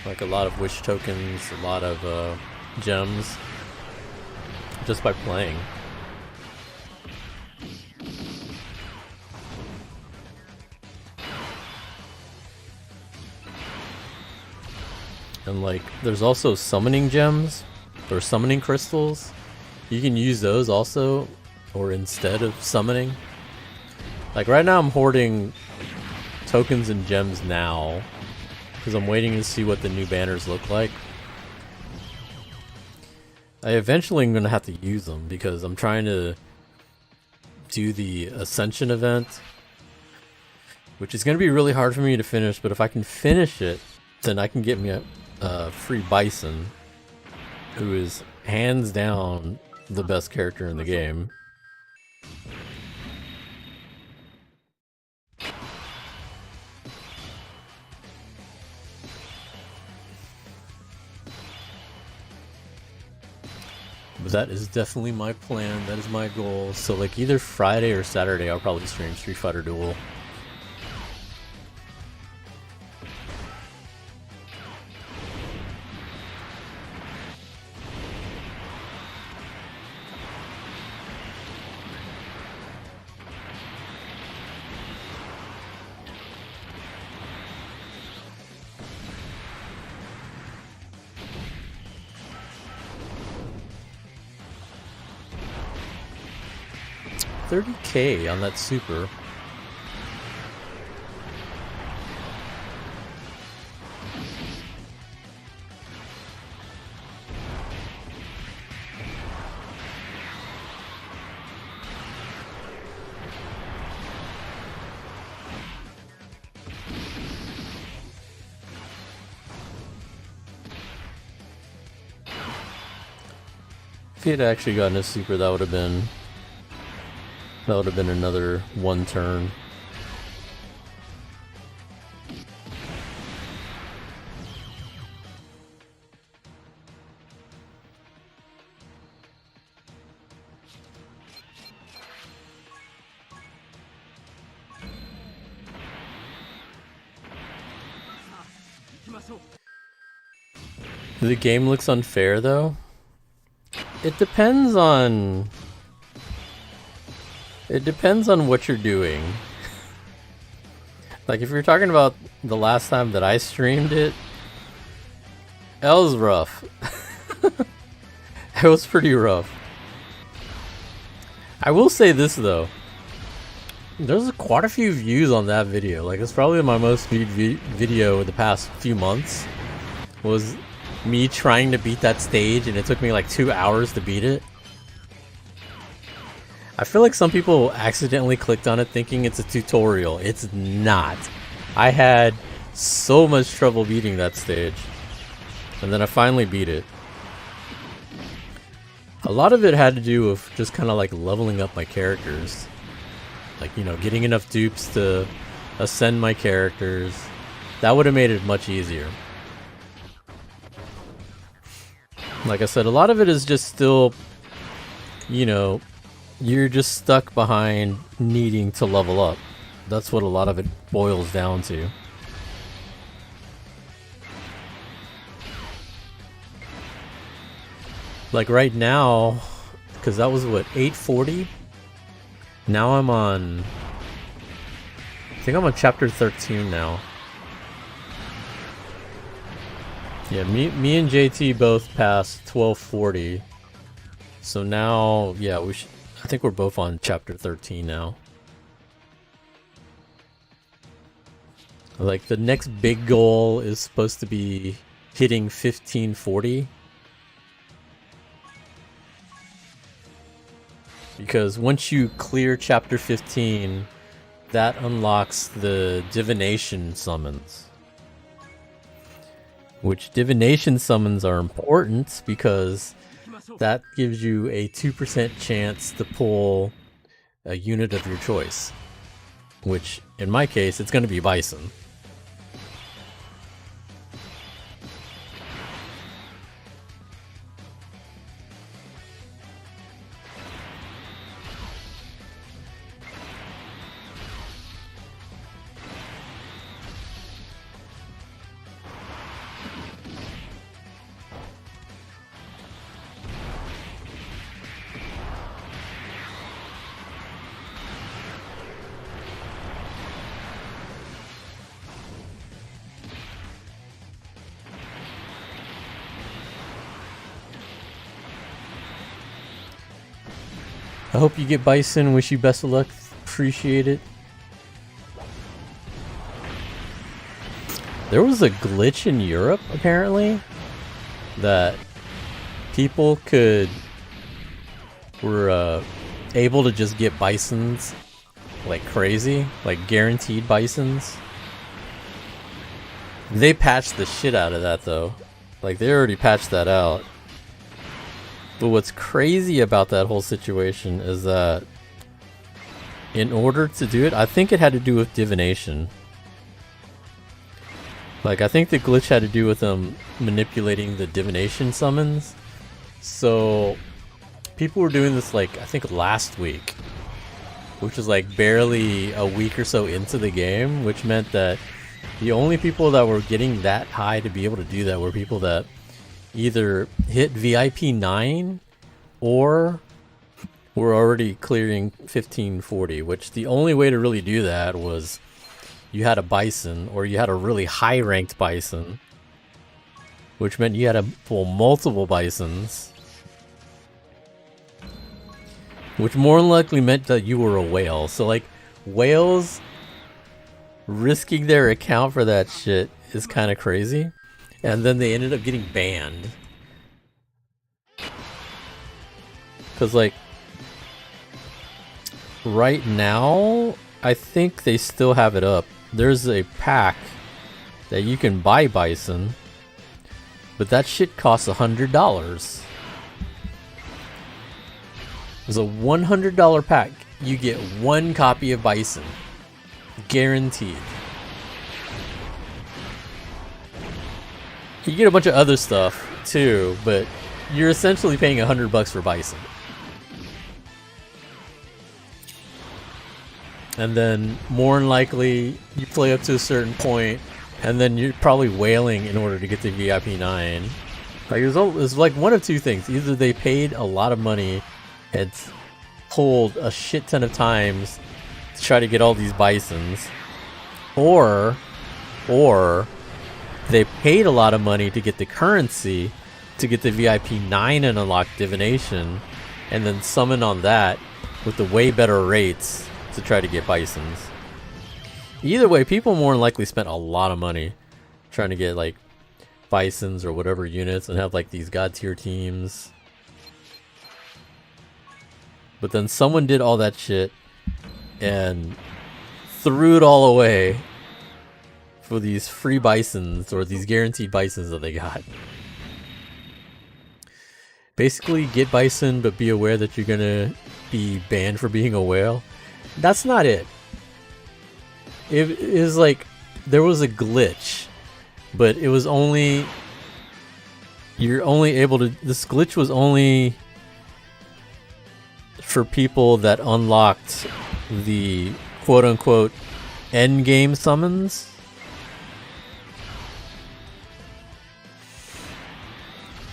S1: like a lot of wish tokens, a lot of gems, just by playing. And like, there's also summoning gems, or summoning crystals. You can use those also or instead of summoning. Like right now I'm hoarding tokens and gems now because I'm waiting to see what the new banners look like. I eventually am going to have to use them because I'm trying to do the Ascension event, which is going to be really hard for me to finish, but if I can finish it, then I can get me a free Bison, who is hands down the best character in the game. But that is definitely my plan, that is my goal. So like either Friday or Saturday I'll probably stream Street Fighter Duel. $30K on that super. If he had actually gotten a super, that would have been another one turn. The game looks unfair though. It depends on what you're doing. Like if you're talking about the last time that I streamed it, that was rough. It was pretty rough. I will say this though. There's quite a few views on that video. Like it's probably my most viewed video in the past few months. Was me trying to beat that stage, and it took me like 2 hours to beat it. I feel like some people accidentally clicked on it thinking it's a tutorial. It's not. I had so much trouble beating that stage, and then I finally beat it. A lot of it had to do with just kind of like leveling up my characters. Like, you know, getting enough dupes to ascend my characters. That would have made it much easier. Like I said, a lot of it is just still, you know, you're just stuck behind needing to level up. That's what a lot of it boils down to. Like right now, because that was what, 840? Now I'm on, I think I'm on chapter 13 now. Yeah, me and JT both passed 1240. So now, yeah, I think we're both on chapter 13 now. Like the next big goal is supposed to be hitting 1540. Because once you clear chapter 15, that unlocks the divination summons. Which divination summons are important because that gives you a 2% chance to pull a unit of your choice. Which, in my case, it's going to be Bison. I hope you get Bison. Wish you best of luck. Appreciate it. There was a glitch in Europe, apparently, that people were able to just get Bisons like crazy, like guaranteed Bisons. They patched the shit out of that though. Like they already patched that out. But what's crazy about that whole situation is that in order to do it, I think it had to do with divination. Like I think the glitch had to do with them manipulating the divination summons. So people were doing this like I think last week, which is like barely a week or so into the game, which meant that the only people that were getting that high to be able to do that were people that either hit VIP 9 or were already clearing 1540, which the only way to really do that was you had a Bison or you had a really high ranked Bison, which meant you had to pull multiple Bisons, which more than likely meant that you were a whale. So like whales risking their account for that shit is kind of crazy. And then they ended up getting banned. Because like right now, I think they still have it up. There's a pack that you can buy Bison, but that shit costs $100. It's a $100 pack. You get one copy of Bison. Guaranteed. You get a bunch of other stuff too, but you're essentially paying $100 for Bison. And then more than likely you play up to a certain point and then you're probably wailing in order to get to VIP 9. Like it was like one of two things. Either they paid a lot of money and pulled a shit ton of times to try to get all these Bisons, or they paid a lot of money to get the currency to get the VIP 9 and unlock divination, and then summon on that with the way better rates to try to get Bisons. Either way, people more than likely spent a lot of money trying to get like Bisons or whatever units and have like these god tier teams. But then someone did all that shit and threw it all away for these free Bisons or these guaranteed Bisons that they got. Basically, get Bison, but be aware that you're gonna be banned for being a whale. That's not it. It is like there was a glitch, but it was only you're only able to. This glitch was only for people that unlocked the quote-unquote end game summons.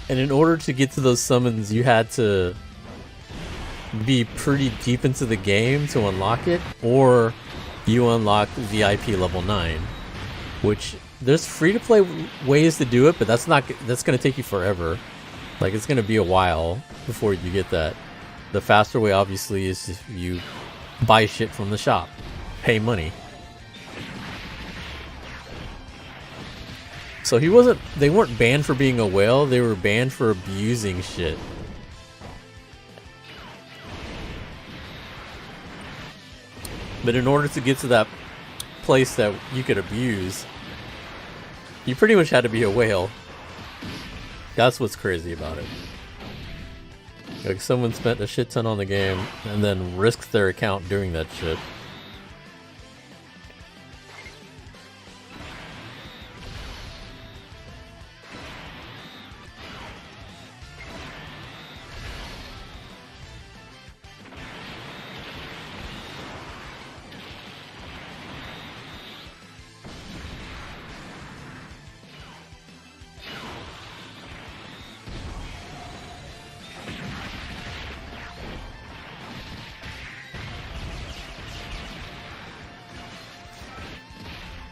S1: And in order to get to those summons, you had to be pretty deep into the game to unlock it, or you unlock VIP level 9, which there's free-to-play ways to do it, but that's going to take you forever. Like, it's going to be a while before you get that. The faster way, obviously, is if you buy shit from the shop. Pay money. So they weren't banned for being a whale, they were banned for abusing shit. But in order to get to that place that you could abuse, you pretty much had to be a whale. That's what's crazy about it. Like, someone spent a shit ton on the game and then risked their account doing that shit.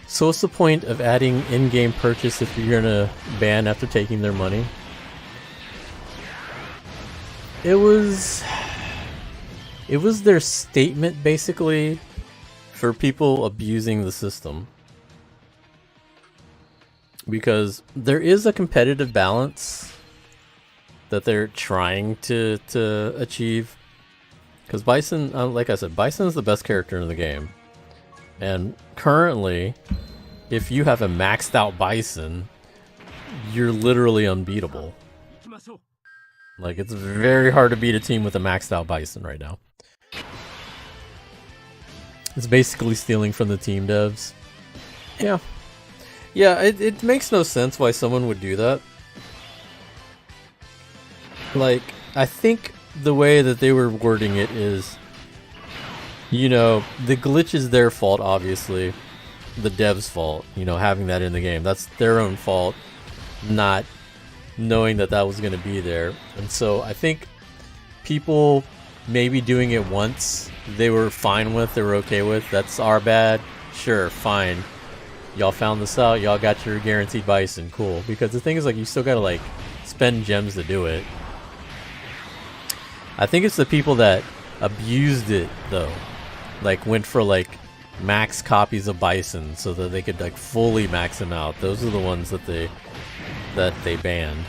S1: So what's the point of adding in-game purchase if you're gonna ban after taking their money? It was It was their statement, basically, for people abusing the system. Because there is a competitive balance that they're trying to achieve. Because Bison, like I said, Bison is the best character in the game. And currently, if you have a maxed out Bison, you're literally unbeatable. Like, it's very hard to beat a team with a maxed out Bison right now. It's basically stealing from the team devs. Yeah. Yeah, it makes no sense why someone would do that. Like, I think the way that they were wording it is, you know, the glitch is their fault, obviously. The devs' fault, you know, having that in the game. That's their own fault, not knowing that that was going to be there. And so I think people maybe doing it once, they were fine with, they were okay with. That's our bad. Sure, fine. Y'all found this out, y'all got your guaranteed Bison, cool. Because the thing is, like, you still gotta, like, spend gems to do it. I think it's the people that abused it, though. Like, went for, like, max copies of Bison so that they could, like, fully max them out. Those are the ones that they banned.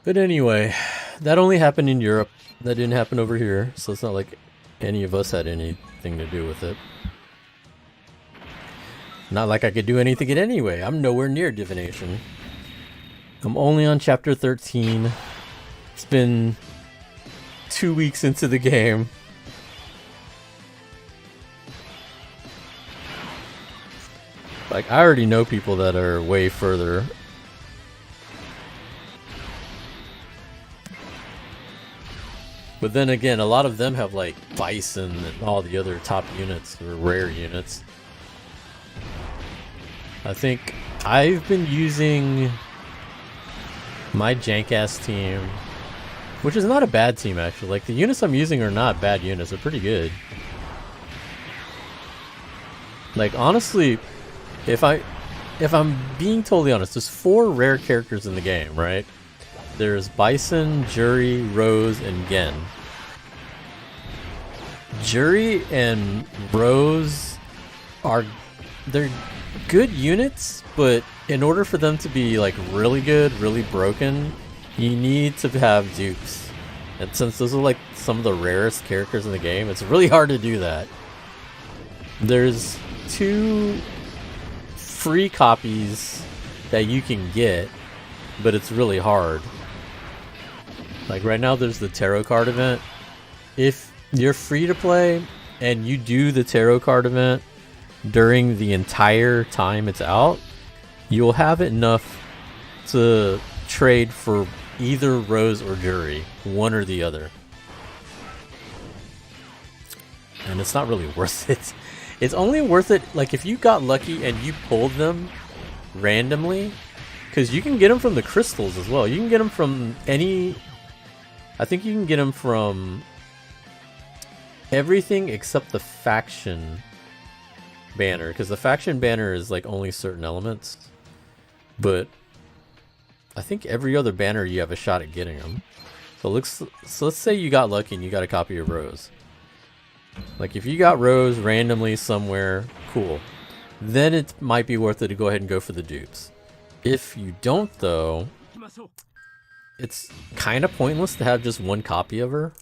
S1: But anyway, that only happened in Europe. That didn't happen over here, so it's not like any of us had anything to do with it. Not like I could do anything in any way. I'm nowhere near divination. I'm only on chapter 13. It's been 2 weeks into the game. Like, I already know people that are way further. But then again, a lot of them have, like, Bison and all the other top units, or rare units. I think I've been using my jank-ass team, which is not a bad team, actually. Like, the units I'm using are not bad units, they're pretty good. Like, honestly, if I'm being totally honest, there's 4 rare characters in the game, right? There's Bison, Jury, Rose, and Gen. Jury and Rose they're good units, but in order for them to be, like, really good, really broken, you need to have dupes. And since those are, like, some of the rarest characters in the game, it's really hard to do that. There's 2 free copies that you can get, but it's really hard. Like, right now there's the tarot card event. If you're free to play and you do the tarot card event during the entire time it's out, you'll have enough to trade for either Rose or Jury, one or the other. And it's not really worth it. It's only worth it, like, if you got lucky and you pulled them randomly, because you can get them from the crystals as well. You can get them from any... I think you can get them from everything except the faction banner, because the faction banner is, like, only certain elements. But I think every other banner you have a shot at getting them. So let's say you got lucky and you got a copy of Rose. Like, if you got Rose randomly somewhere, cool. Then it might be worth it to go ahead and go for the dupes. If you don't, though, it's kind of pointless to have just one copy of her.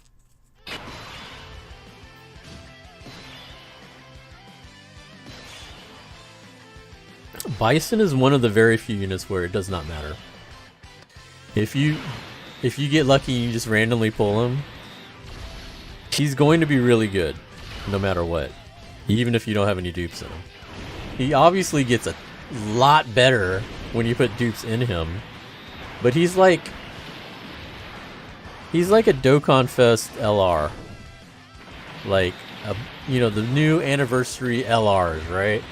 S1: Bison is one of the very few units where it does not matter. If you get lucky and you just randomly pull him, he's going to be really good, no matter what. Even if you don't have any dupes in him. He obviously gets a lot better when you put dupes in him. But he's like a Dokkan Fest LR. Like, you know, the new anniversary LRs, right?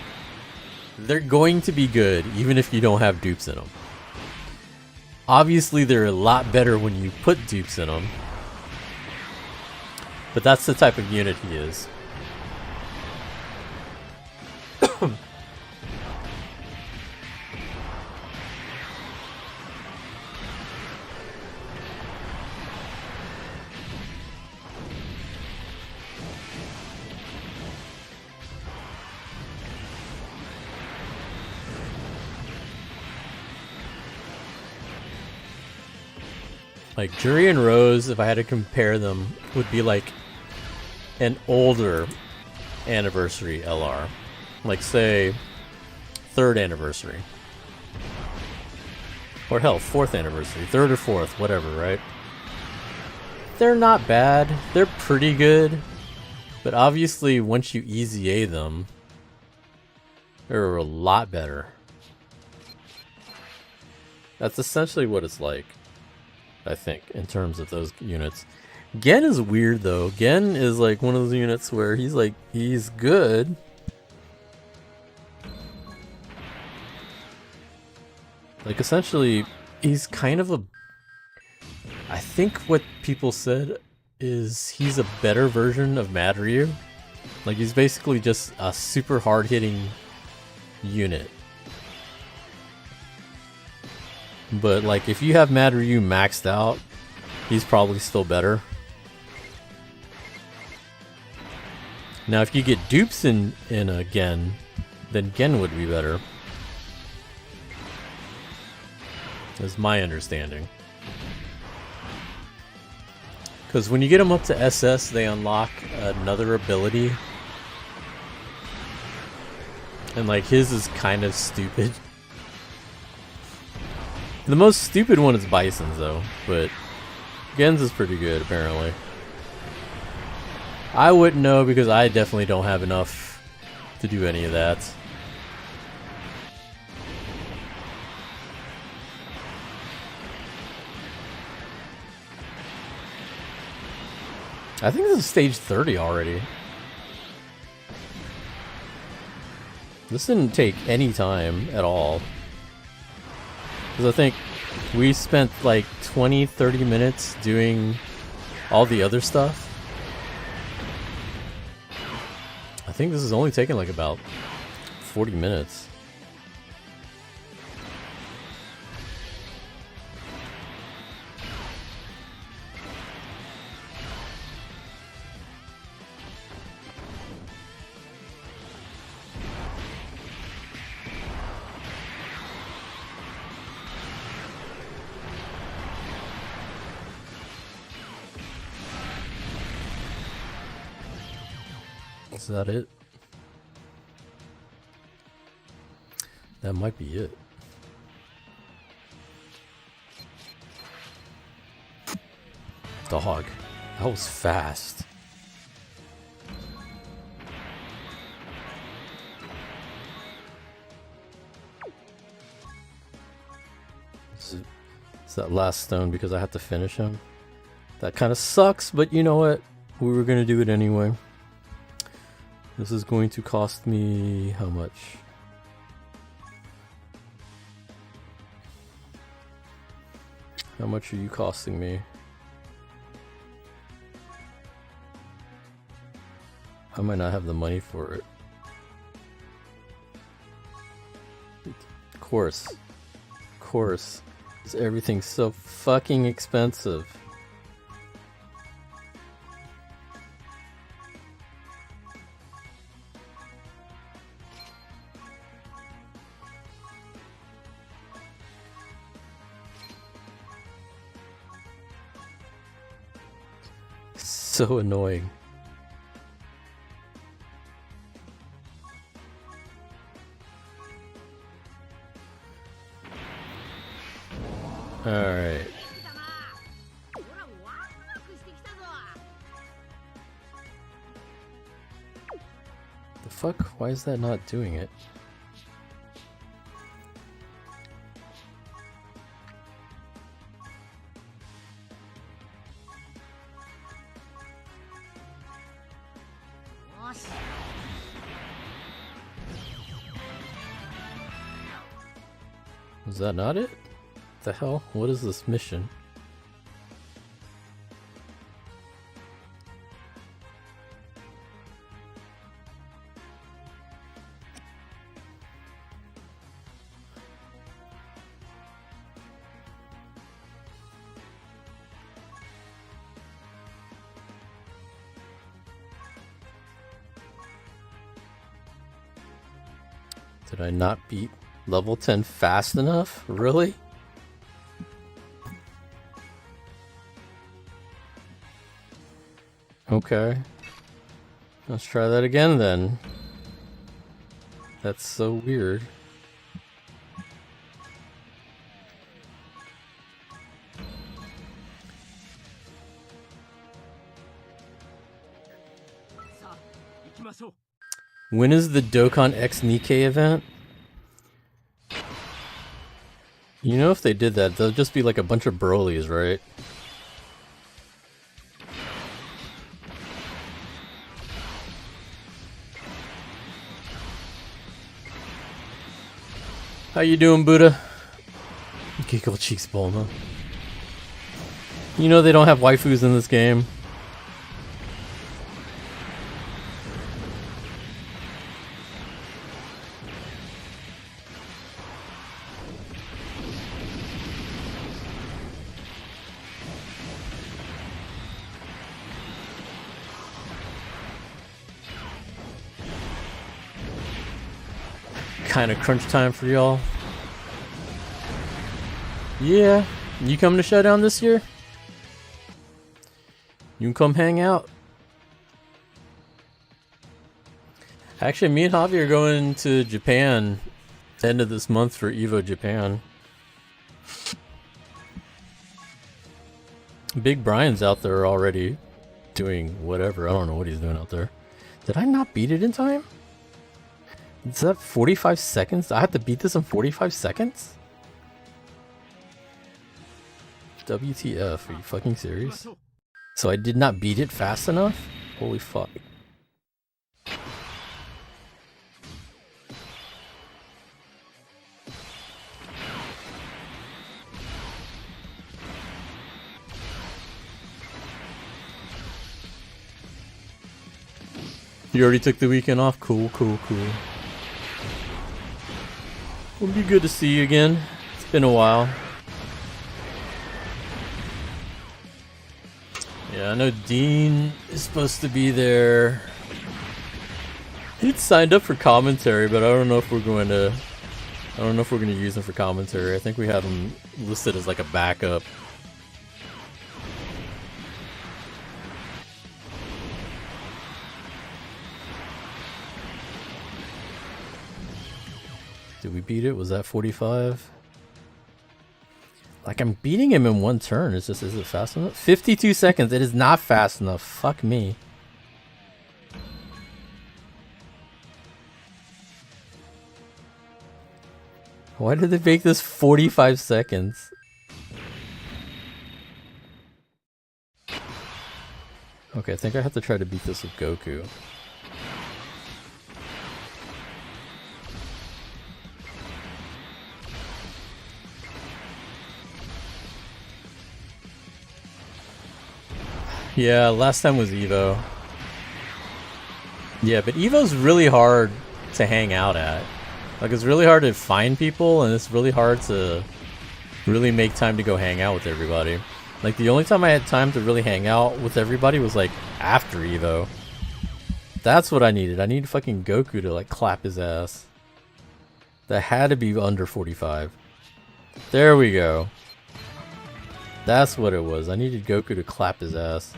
S1: They're going to be good, even if you don't have dupes in them. Obviously, they're a lot better when you put dupes in them. But that's the type of unit he is. Like, Jury and Rose, if I had to compare them, would be like an older anniversary LR. Like, say, 3rd anniversary. Or hell, 4th anniversary. 3rd or 4th, whatever, right? They're not bad. They're pretty good. But obviously, once you EZA them, they're a lot better. That's essentially what it's like, I think, in terms of those units. Gen is weird, though. Gen is like one of those units where he's good. Like, essentially, he's kind of a... I think what people said is he's a better version of Mad Ryu. Like, he's basically just a super hard-hitting unit. But, like, if you have Mad Ryu maxed out, he's probably still better. Now, if you get dupes in a Gen, then Gen would be better. That's my understanding. Because when you get them up to SS, they unlock another ability. And, like, his is kind of stupid. The most stupid one is Bison's, though, but Gen's is pretty good, apparently. I wouldn't know because I definitely don't have enough to do any of that. I think this is stage 30 already. This didn't take any time at all. Because I think we spent like 20-30 minutes doing all the other stuff. I think this is only taking like about 40 minutes. Is that it? That might be it. Dog. That was fast. Is that last stone because I have to finish him? That kind of sucks, but you know what? We were going to do it anyway. This is going to cost me how much? How much are you costing me? I might not have the money for it. Of course. Of course. Everything's so fucking expensive. So annoying. Alright. The fuck? Why is that not doing it? Is that not it? the hell? What is this mission? Did I not beat level 10 fast enough? Really? Okay. Let's try that again then. That's so weird. When is the Dokkan X Nikkei event? You know, if they did that, they'll just be like a bunch of Broly's, right? How you doing, Buddha? Giggle Cheeks Bulma. You know they don't have waifus in this game. Kind of crunch time for y'all. Yeah, you coming to Showdown this year? You can come hang out. Actually, me and Javi are going to Japan end of this month for Evo Japan. Big Brian's out there already doing whatever. I don't know what he's doing out there. Did I not beat it in time? Is that 45 seconds? I have to beat this in 45 seconds? WTF, are you fucking serious? So I did not beat it fast enough? Holy fuck. You already took the weekend off? Cool, cool, cool. It'll be good to see you again. It's been a while. Yeah, I know Dean is supposed to be there. He'd signed up for commentary, but I don't know if we're going to. I don't know if we're going to use him for commentary. I think we have him listed as like a backup. Did we beat it? Was that 45? Like, I'm beating him in one turn. Is it fast enough? 52 seconds. It is not fast enough. Fuck me. Why did they make this 45 seconds? Okay, I think I have to try to beat this with Goku. Yeah, last time was Evo. Yeah, but Evo's really hard to hang out at. Like, it's really hard to find people, and it's really hard to really make time to go hang out with everybody. Like, the only time I had time to really hang out with everybody was, like, after Evo. That's what I needed. I needed fucking Goku to, like, clap his ass. That had to be under 45. There we go. That's what it was. I needed Goku to clap his ass.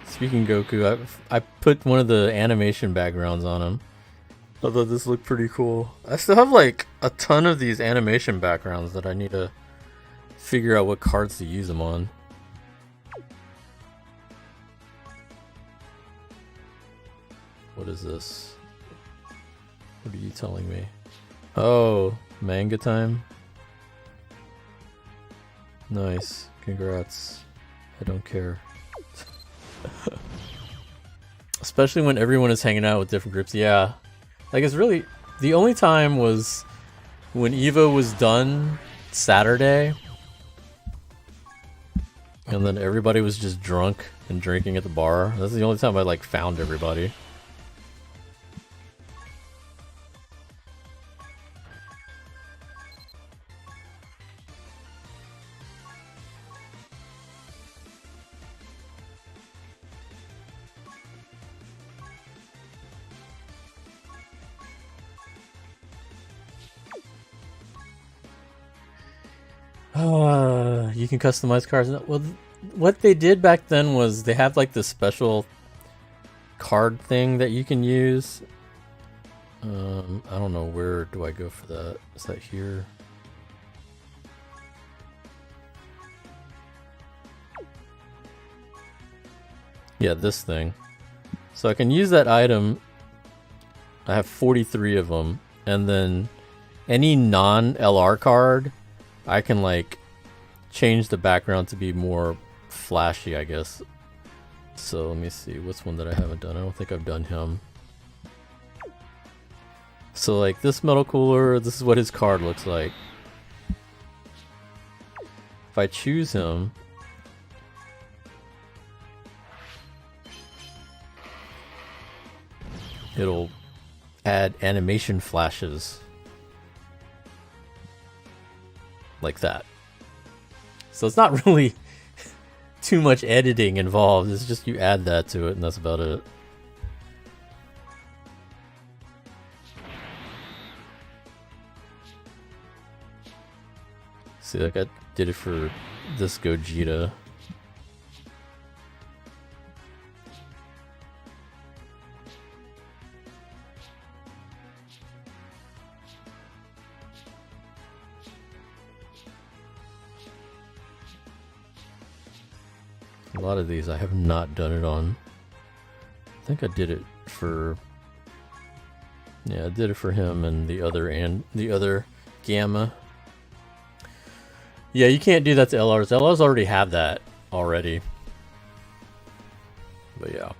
S1: Speaking Goku, I put one of the animation backgrounds on him. I thought this looked pretty cool. I still have like a ton of these animation backgrounds that I need to figure out what cards to use them on. What is this? What are you telling me? Oh, manga time? Nice. Congrats. I don't care. Especially when everyone is hanging out with different groups. Yeah. Like, it's really... The only time was when Evo was done Saturday. And then everybody was just drunk and drinking at the bar. That's the only time I, like, found everybody. You can customize cars. Well, what they did back then was they have like this special card thing that you can use. I don't know, where do I go for that? Is that here? Yeah, this thing. So I can use that item. I have 43 of them, and then any non-LR card, I can like change the background to be more flashy, I guess. So let me see, what's one that I haven't done? I don't think I've done him. So like this metal cooler, this is what his card looks like. If I choose him, it'll add animation flashes like that. So it's not really too much editing involved. It's just you add that to it and that's about it. See, like I did it for this Gogeta. A lot of these I have not done it on. I think I did it for... Yeah, I did it for him and the other Gamma. Yeah, you can't do that to LRs. LRs already have that already. But yeah.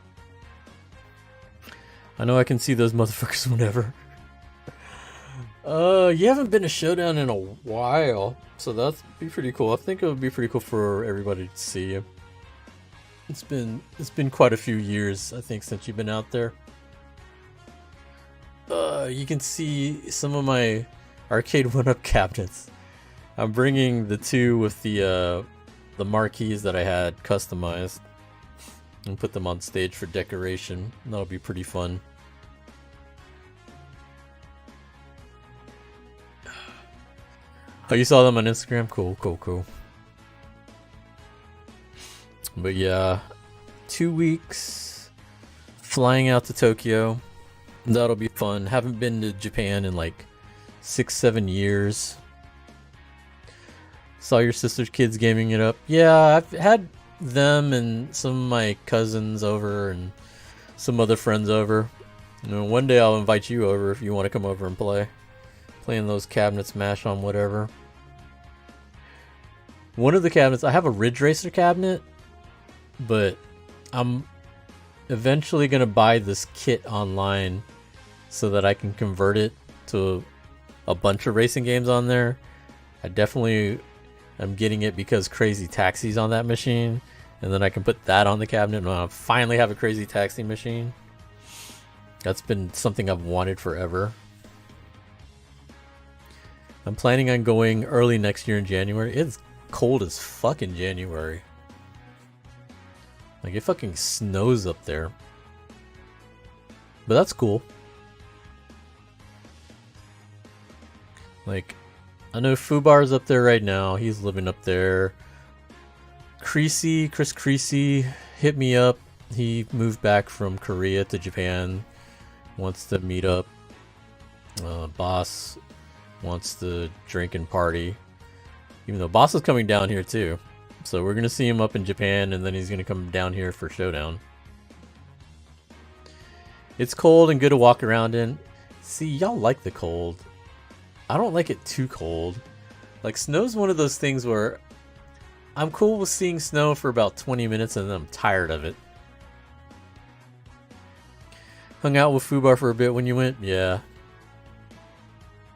S1: I know I can see those motherfuckers whenever. You haven't been to Showdown in a while, so that'd be pretty cool. I think it would be pretty cool for everybody to see you. It's been quite a few years, I think, since you've been out there. You can see some of my arcade 1-up cabinets. I'm bringing the two with the marquees that I had customized and put them on stage for decoration. That'll be pretty fun. Oh, you saw them on Instagram? Cool, cool, cool. But yeah, 2 weeks flying out to Tokyo. That'll be fun. Haven't been to Japan in like 6-7 years. Saw your sister's kids gaming it up. Yeah, I've had them and some of my cousins over and some other friends over. You know, one day I'll invite you over if you want to come over and play. Playing those cabinets, mash on whatever. One of the cabinets, I have a Ridge Racer cabinet, but I'm eventually going to buy this kit online so that I can convert it to a bunch of racing games on there. I definitely am getting it because Crazy Taxi's on that machine, and then I can put that on the cabinet and I'll finally have a Crazy Taxi machine. That's been something I've wanted forever. I'm planning on going early next year in January. It's cold as fuck in January. Like, it fucking snows up there. But that's cool. Like, I know Fubar's up there right now. He's living up there. Chris Creasy hit me up. He moved back from Korea to Japan. Wants to meet up. Boss wants to drink and party. Even though Boss is coming down here too. So we're going to see him up in Japan, and then he's going to come down here for Showdown. It's cold and good to walk around in. See, y'all like the cold. I don't like it too cold. Like, snow's one of those things where I'm cool with seeing snow for about 20 minutes and then I'm tired of it. Hung out with Fubar for a bit when you went? Yeah.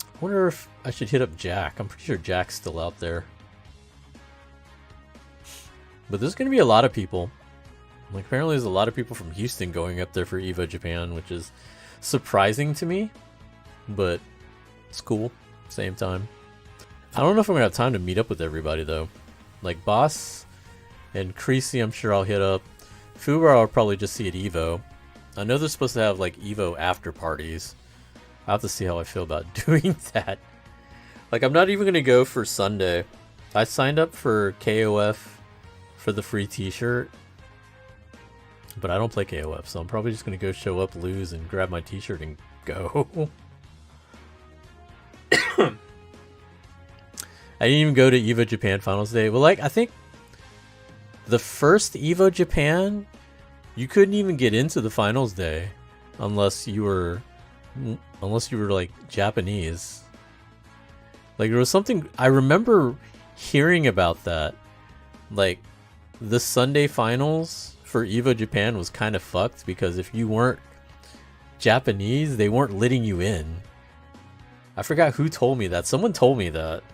S1: I wonder if I should hit up Jack. I'm pretty sure Jack's still out there. But there's going to be a lot of people. Like, apparently there's a lot of people from Houston going up there for EVO Japan, which is surprising to me. But it's cool. Same time. I don't know if I'm going to have time to meet up with everybody, though. Like, Boss and Creasy, I'm sure I'll hit up. Fubar, I'll probably just see at EVO. I know they're supposed to have, like, EVO after parties. I'll have to see how I feel about doing that. Like, I'm not even going to go for Sunday. I signed up for KOF for the free t-shirt. But I don't play KOF, so I'm probably just going to go show up, lose, and grab my t-shirt and go. I didn't even go to EVO Japan Finals Day. Well, like, I think the first EVO Japan, you couldn't even get into the Finals Day unless you were like Japanese. Like, there was something I remember hearing about that. Like, the Sunday finals for EVO Japan was kind of fucked because if you weren't Japanese, they weren't letting you in. I forgot who told me that. Someone told me that.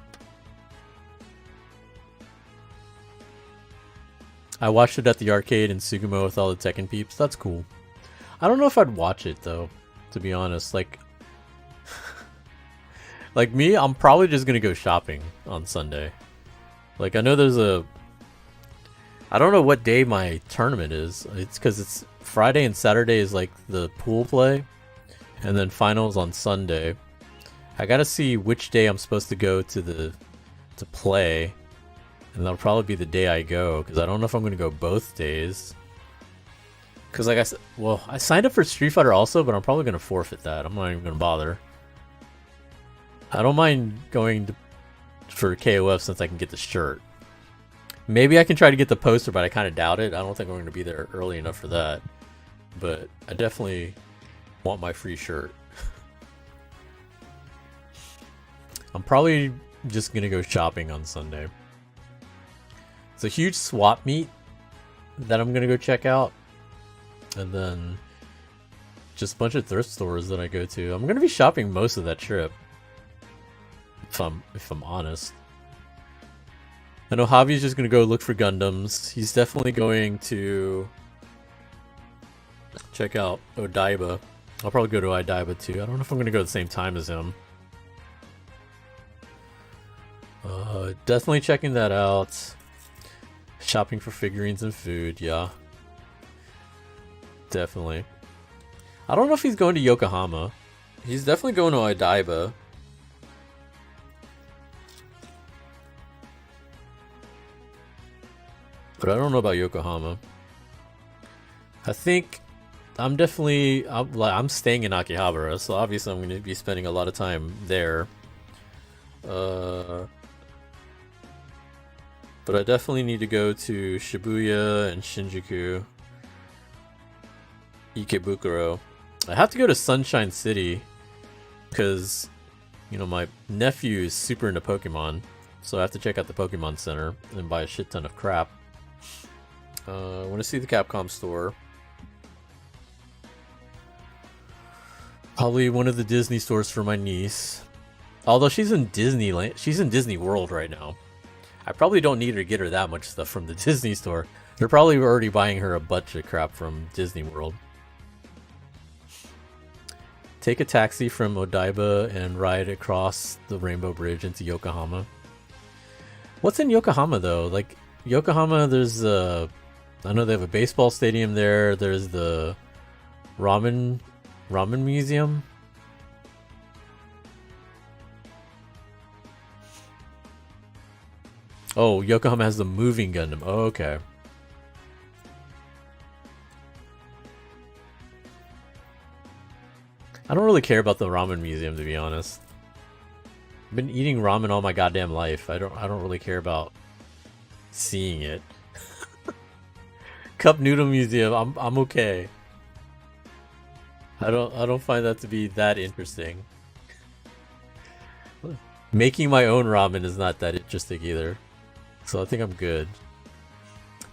S1: I watched it at the arcade in Sugamo with all the Tekken peeps. That's cool. I don't know if I'd watch it though, to be honest. Like, like me, I'm probably just gonna go shopping on Sunday. Like, I know there's a... I don't know what day my tournament is. It's because it's Friday and Saturday is like the pool play. And then finals on Sunday. I gotta see which day I'm supposed to go to play. And that'll probably be the day I go, because I don't know if I'm going to go both days. Because like I said, well, I signed up for Street Fighter also, but I'm probably going to forfeit that. I'm not even going to bother. I don't mind going for KOF since I can get the shirt. Maybe I can try to get the poster, but I kind of doubt it. I don't think I'm going to be there early enough for that. But I definitely want my free shirt. I'm probably just going to go shopping on Sunday. It's a huge swap meet that I'm gonna go check out, and then just a bunch of thrift stores that I go to. I'm gonna be shopping most of that trip, if I'm honest. I know Javi's just gonna go look for Gundams. He's definitely going to check out Odaiba. I'll probably go to Odaiba too. I don't know if I'm gonna go at the same time as him. Definitely checking that out. Shopping for figurines and food, yeah. Definitely. I don't know if he's going to Yokohama. He's definitely going to Odaiba. But I don't know about Yokohama. I think I'm staying in Akihabara, so obviously I'm going to be spending a lot of time there. But I definitely need to go to Shibuya and Shinjuku. Ikebukuro. I have to go to Sunshine City because, you know, my nephew is super into Pokemon. So I have to check out the Pokemon Center and buy a shit ton of crap. I want to see the Capcom store. Probably one of the Disney stores for my niece. Although she's in Disneyland. She's in Disney World right now. I probably don't need to get her that much stuff from the Disney store. They're probably already buying her a bunch of crap from Disney World. Take a taxi from Odaiba and ride across the Rainbow Bridge into Yokohama. What's in Yokohama though? Like, Yokohama, there's I know they have a baseball stadium there. There's the ramen museum. Oh, Yokohama has the moving Gundam. Oh, okay. I don't really care about the ramen museum, to be honest. I've been eating ramen all my goddamn life. I don't really care about seeing it. Cup noodle museum. I'm okay. I don't find that to be that interesting. Making my own ramen is not that interesting either. So I think I'm good.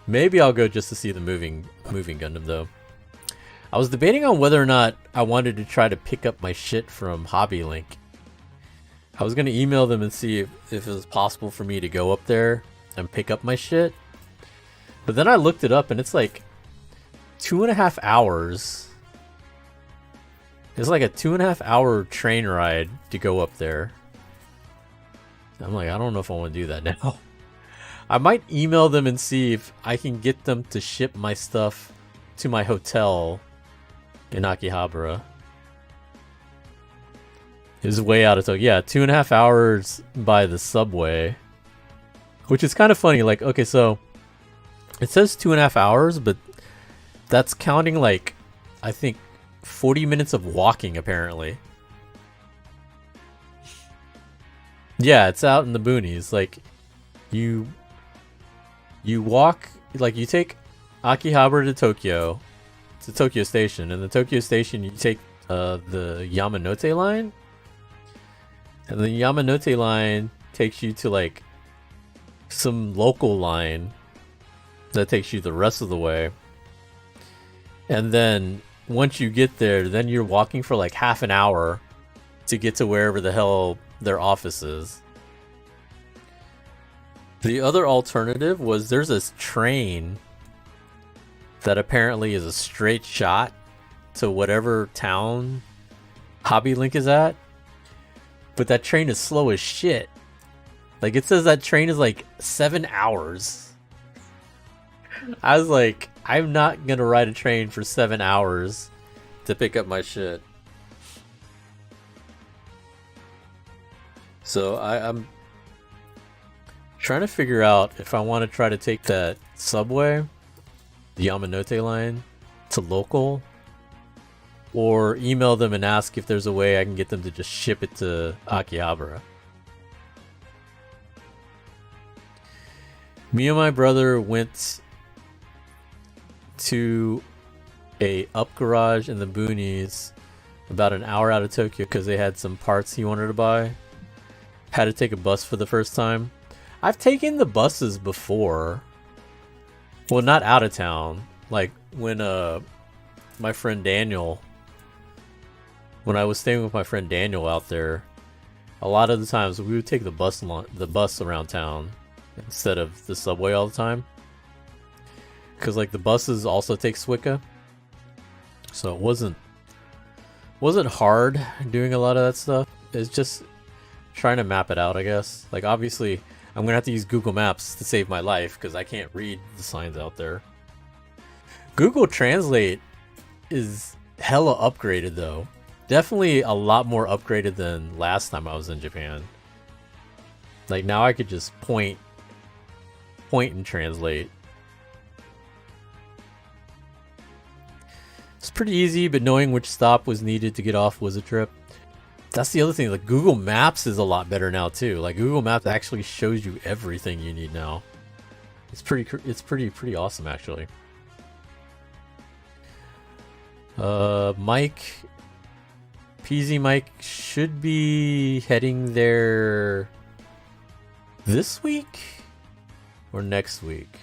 S1: Maybe I'll go just to see the moving Gundam though. I was debating on whether or not I wanted to try to pick up my shit from Hobby Link. I was gonna email them and see if it was possible for me to go up there and pick up my shit. But then I looked it up and it's like 2.5 hours. It's like a 2.5 hour train ride to go up there. I'm like, I don't know if I want to do that now. I might email them and see if I can get them to ship my stuff to my hotel in Akihabara. It's way out of Tokyo. Yeah, 2.5 hours by the subway. Which is kind of funny. Like, okay, so it says 2.5 hours, but that's counting like, I think 40 minutes of walking apparently. Yeah, it's out in the boonies. Like, you walk, like you take Akihabara to Tokyo Station, and the Tokyo Station you take the Yamanote line, and the Yamanote line takes you to like some local line that takes you the rest of the way, and then once you get there, then you're walking for like half an hour to get to wherever the hell their office is. The other alternative was there's this train that apparently is a straight shot to whatever town Hobby Link is at. But that train is slow as shit. Like, it says that train is like 7 hours. I was like, I'm not gonna ride a train for 7 hours to pick up my shit. So I'm trying to figure out if I want to try to take that subway, the Yamanote line, to local, or email them and ask if there's a way I can get them to just ship it to Akihabara. Me and my brother went to a up garage in the boonies about an hour out of Tokyo because they had some parts he wanted to buy. Had to take a bus for the first time. I've taken the buses before. Well, not out of town. Like when my friend Daniel, when I was staying with my friend Daniel out there, a lot of the times we would take the bus around town instead of the subway all the time. Cause like the buses also take Suica, so it wasn't hard doing a lot of that stuff. It's just trying to map it out, I guess. Like obviously I'm gonna have to use Google Maps to save my life because I can't read the signs out there. Google Translate is hella upgraded though. Definitely a lot more upgraded than last time I was in Japan. Like now I could just point and translate. It's pretty easy, but knowing which stop was needed to get off was a trip. That's the other thing, like Google Maps is a lot better now too. Like Google Maps actually shows you everything you need now. It's pretty awesome actually. Mike, PZ Mike should be heading there this week or next week.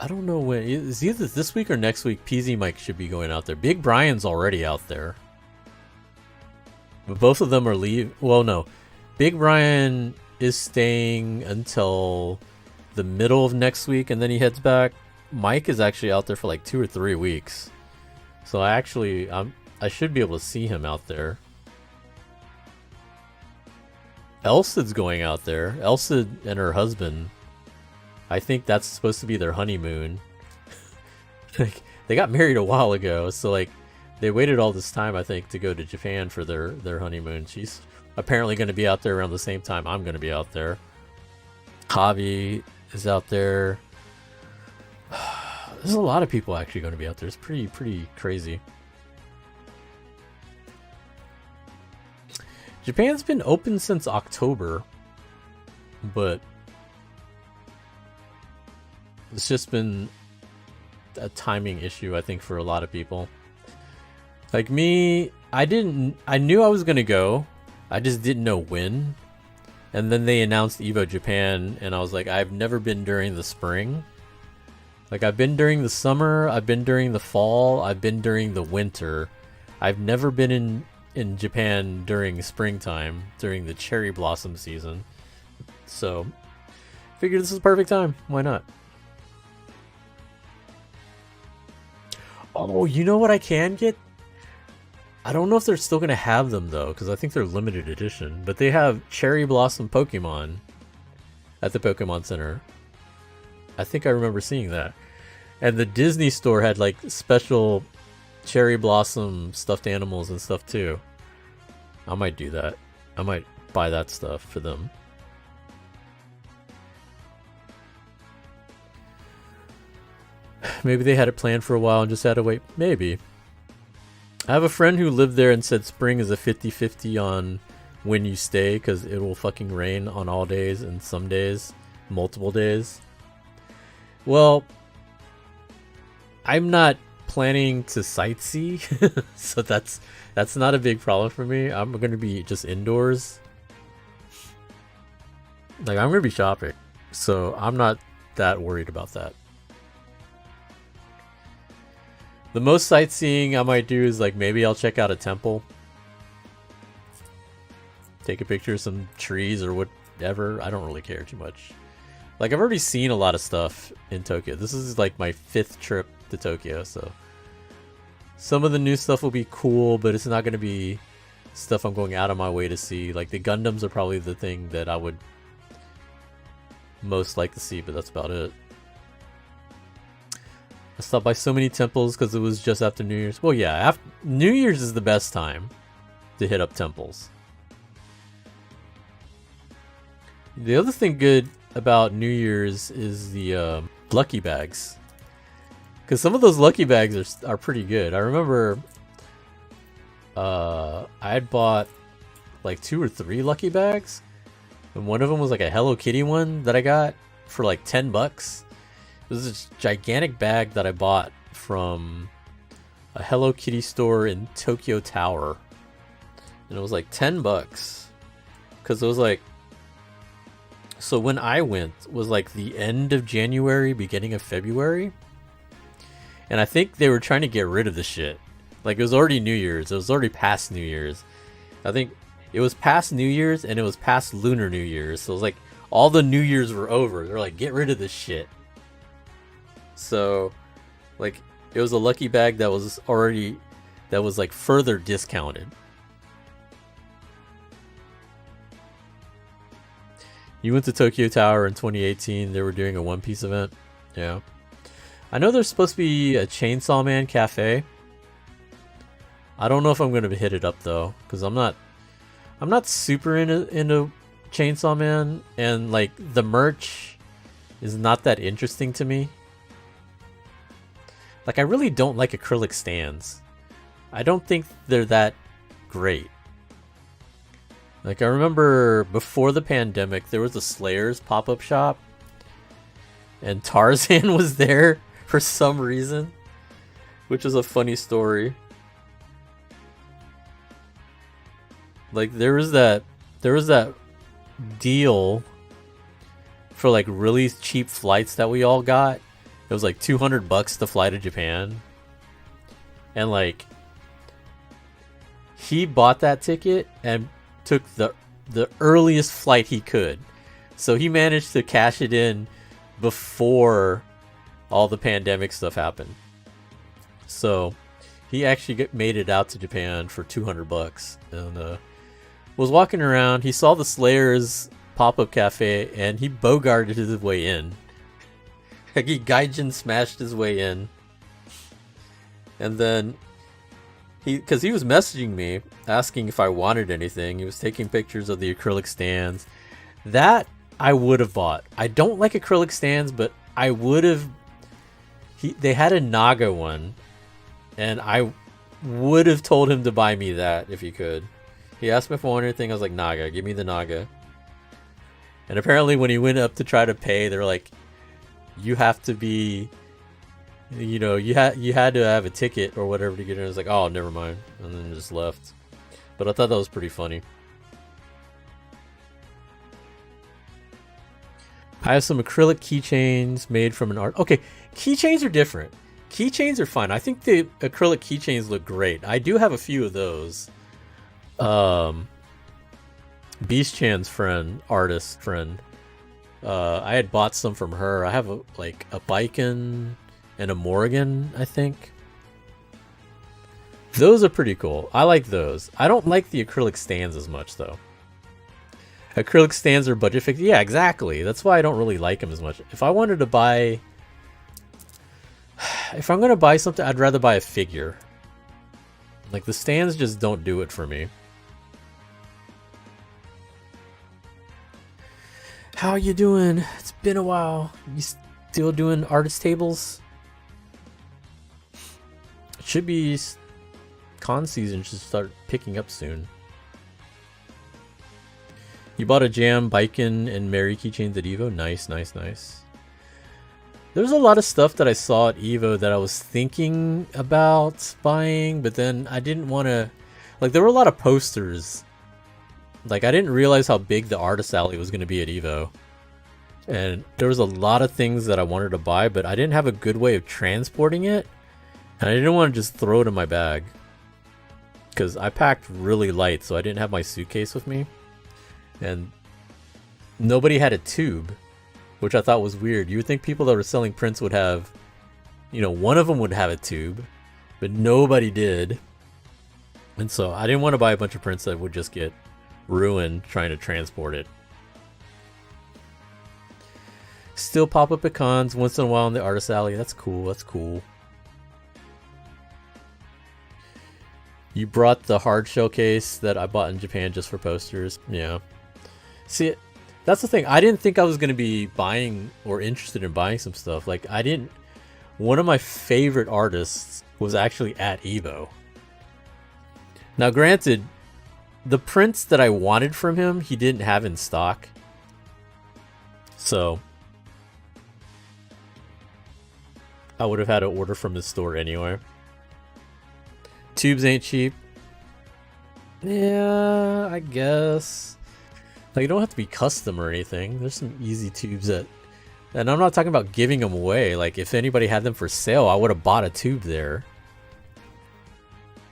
S1: I don't know when. It's either this week or next week. PZ Mike should be going out there. Big Brian's already out there. But both of them are leave. Well, no. Big Brian is staying until the middle of next week and then he heads back. Mike is actually out there for like 2 or 3 weeks. So I should be able to see him out there. Elsid's going out there. Elsid and her husband. I think that's supposed to be their honeymoon. Like, they got married a while ago, so like they waited all this time, I think, to go to Japan for their honeymoon. She's apparently going to be out there around the same time I'm going to be out there. Javi is out there. There's a lot of people actually going to be out there. It's pretty crazy. Japan's been open since October, but it's just been a timing issue, I think, for a lot of people. Like me, I knew I was gonna go. I just didn't know when. And then they announced Evo Japan, and I was like, I've never been during the spring. Like, I've been during the summer, I've been during the fall, I've been during the winter. I've never been in Japan during springtime, during the cherry blossom season. So, figured this is the perfect time. Why not? Oh, you know what I can get? I don't know if they're still going to have them, though, because I think they're limited edition. But they have cherry blossom Pokemon at the Pokemon Center. I think I remember seeing that. And the Disney store had, like, special cherry blossom stuffed animals and stuff, too. I might do that. I might buy that stuff for them. Maybe they had it planned for a while and just had to wait. Maybe. I have a friend who lived there and said spring is a 50-50 on when you stay because it will fucking rain on all days and some days, multiple days. Well, I'm not planning to sightsee, so that's not a big problem for me. I'm going to be just indoors. Like, I'm going to be shopping, so I'm not that worried about that. The most sightseeing I might do is, like, maybe I'll check out a temple. Take a picture of some trees or whatever. I don't really care too much. Like, I've already seen a lot of stuff in Tokyo. This is, like, my 5th trip to Tokyo, so... Some of the new stuff will be cool, but it's not going to be stuff I'm going out of my way to see. Like, the Gundams are probably the thing that I would most like to see, but that's about it. I stopped by so many temples because it was just after New Year's. Well, yeah, New Year's is the best time to hit up temples. The other thing good about New Year's is the lucky bags. Because some of those lucky bags are pretty good. I remember I had bought like 2 or 3 lucky bags. And one of them was like a Hello Kitty one that I got for like $10. It was this gigantic bag that I bought from a Hello Kitty store in Tokyo Tower. And it was like $10. Because it was like... So when I went was like the end of January, beginning of February. And I think they were trying to get rid of the shit. Like, it was already New Year's. It was already past New Year's. I think it was past New Year's and it was past Lunar New Year's. So it was like all the New Year's were over. They're like, get rid of this shit. So, like, it was a lucky bag that was like further discounted. You went to Tokyo Tower in 2018. They were doing a One Piece event. Yeah. I know there's supposed to be a Chainsaw Man cafe. I don't know if I'm going to hit it up though, because I'm not super into Chainsaw Man, and like the merch is not that interesting to me. Like, I really don't like acrylic stands. I don't think they're that great. Like, I remember before the pandemic, there was a Slayers pop-up shop, and Tarzan was there for some reason, which is a funny story. Like, there was that deal for like really cheap flights that we all got. It was like $200 to fly to Japan. And like, he bought that ticket and took the earliest flight he could. So he managed to cash it in before all the pandemic stuff happened. So he actually made it out to Japan for $200 and was walking around. He saw the Slayers pop-up cafe and he bogarted his way in. Like, he gaijin smashed his way in. And then because he was messaging me asking if I wanted anything. He was taking pictures of the acrylic stands. That I would have bought. I don't like acrylic stands, but I would have. They had a Naga one, and I would have told him to buy me that if he could. He asked me if I wanted anything. I was like, Naga, give me the Naga. And apparently when he went up to try to pay, they're like, you have to be, you know, you had to have a ticket or whatever to get in. I was like, oh, never mind. And then just left. But I thought that was pretty funny. I have some acrylic keychains made from an art. Okay, keychains are different. Keychains are fine. I think the acrylic keychains look great. I do have a few of those. Beast Chan's friend, artist friend. I had bought some from her. I have a Biken and a Morrigan, I think. Those are pretty cool. I like those. I don't like the acrylic stands as much though. Acrylic stands are budget fixed. Yeah, exactly. That's why I don't really like them as much. If I wanted to buy... If I'm going to buy something, I'd rather buy a figure. Like, the stands just don't do it for me. How you doing? It's been a while. You still doing artist tables? It should be... Con season should start picking up soon. You bought a Jam, Biken, and Mary keychains at Evo? Nice, nice, nice. There's a lot of stuff that I saw at Evo that I was thinking about buying, but then I didn't want to... Like, there were a lot of posters. Like, I didn't realize how big the artist alley was going to be at Evo. And there was a lot of things that I wanted to buy, but I didn't have a good way of transporting it. And I didn't want to just throw it in my bag. Because I packed really light, so I didn't have my suitcase with me. And nobody had a tube, which I thought was weird. You would think people that were selling prints would have, you know, one of them would have a tube, but nobody did. And so I didn't want to buy a bunch of prints that would just get ruined trying to transport it. Still pop up at cons once in a while in the artist alley. That's cool. That's cool. You brought the hard shell case that I bought in Japan just for posters. Yeah. See, that's the thing. I didn't think I was going to be buying or interested in buying some stuff. Like, I didn't... One of my favorite artists was actually at Evo. Now, granted, the prints that I wanted from him, he didn't have in stock. So, I would have had to order from his store anyway. Tubes ain't cheap. Yeah, I guess. Like, you don't have to be custom or anything. There's some easy tubes that... And I'm not talking about giving them away. Like, if anybody had them for sale, I would have bought a tube there.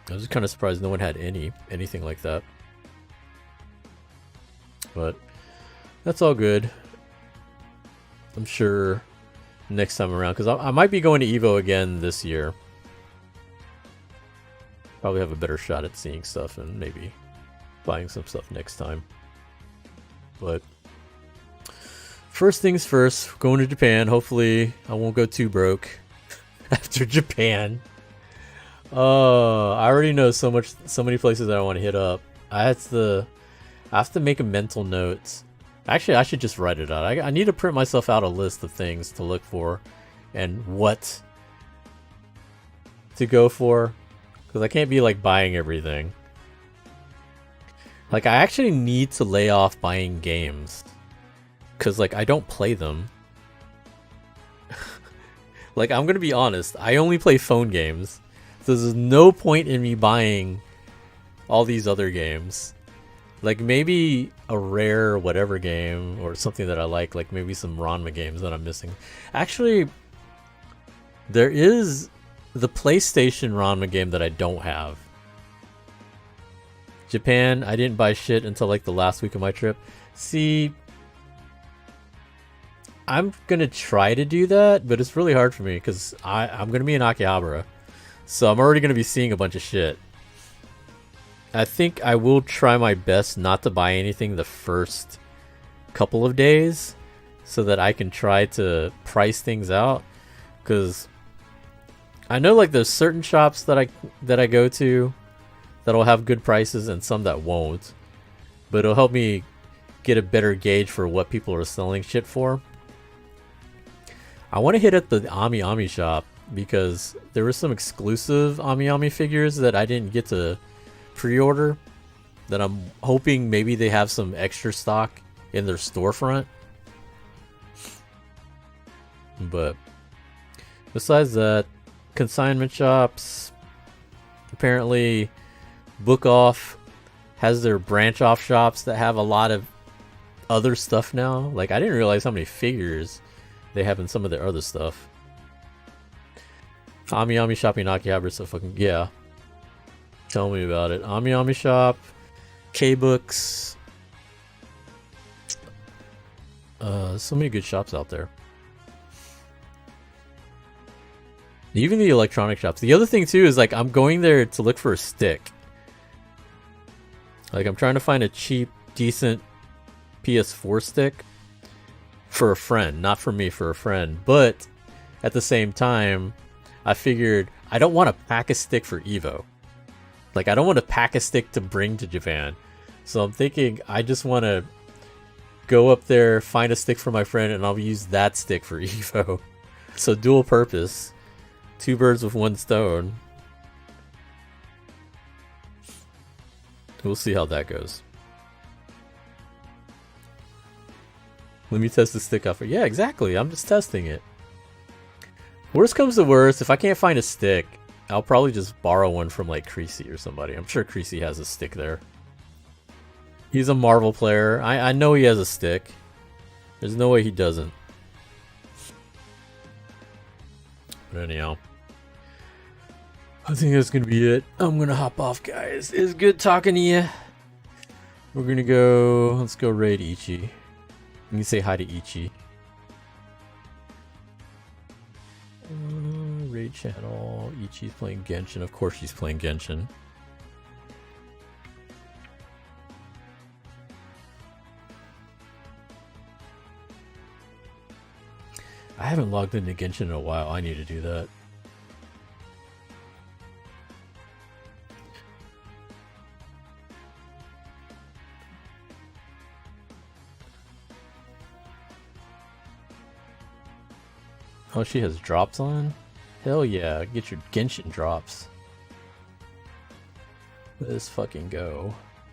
S1: I was kind of surprised no one had anything like that. But that's all good. I'm sure next time around, because I might be going to Evo again this year. Probably have a better shot at seeing stuff and maybe buying some stuff next time. But first things first, going to Japan. Hopefully I won't go too broke after Japan. I already know so many places that I want to hit up. I have to make a mental note. Actually, I should just write it out. I need to print myself out a list of things to look for and what to go for, because I can't be like buying everything. Like, I actually need to lay off buying games, because like I don't play them. Like, I'm gonna be honest, I only play phone games. So there's no point in me buying all these other games. Like, maybe a rare whatever game or something that I like maybe some Ranma games that I'm missing. Actually, there is the PlayStation Ranma game that I don't have. Japan, I didn't buy shit until like the last week of my trip. See, I'm gonna try to do that, but it's really hard for me because I'm gonna be in Akihabara. So I'm already gonna be seeing a bunch of shit. I think I will try my best not to buy anything the first couple of days so that I can try to price things out, because I know like there's certain shops that I go to that'll have good prices and some that won't, but it'll help me get a better gauge for what people are selling shit for. I want to hit at the Ami Ami shop because there were some exclusive Ami Ami figures that I didn't get to pre-order that I'm hoping maybe they have some extra stock in their storefront. But besides that, consignment shops, apparently Book Off has their branch off shops that have a lot of other stuff now. Like, I didn't realize how many figures they have in some of their other stuff. Ami Ami Shop Inakihabara, so fucking, yeah. Tell me about it. Ami Ami Shop, K-Books. So many good shops out there. Even the electronic shops. The other thing too is like I'm going there to look for a stick. Like I'm trying to find a cheap, decent PS4 stick for a friend, not for me, for a friend. But at the same time, I figured I don't want to pack a stick for Evo. Like I don't want to pack a stick to bring to Japan. So I'm thinking I just want to go up there, find a stick for my friend, and I'll use that stick for Evo. So dual purpose. Two birds with one stone. We'll see how that goes. Let me test the stick offer. Yeah, exactly. I'm just testing it. Worst comes to worst, if I can't find a stick, I'll probably just borrow one from like Creasy or somebody. I'm sure Creasy has a stick there. He's a Marvel player. I know he has a stick. There's no way he doesn't. But anyhow, I think that's gonna be it. I'm gonna hop off, guys. It's good talking to you. We're gonna go. Let's go raid Ichi. You can say hi to Ichi. Raid channel. Ichi's playing Genshin. Of course, she's playing Genshin. I haven't logged into Genshin in a while. I need to do that. Oh, she has drops on? Hell yeah, get your Genshin drops. Let's fucking go.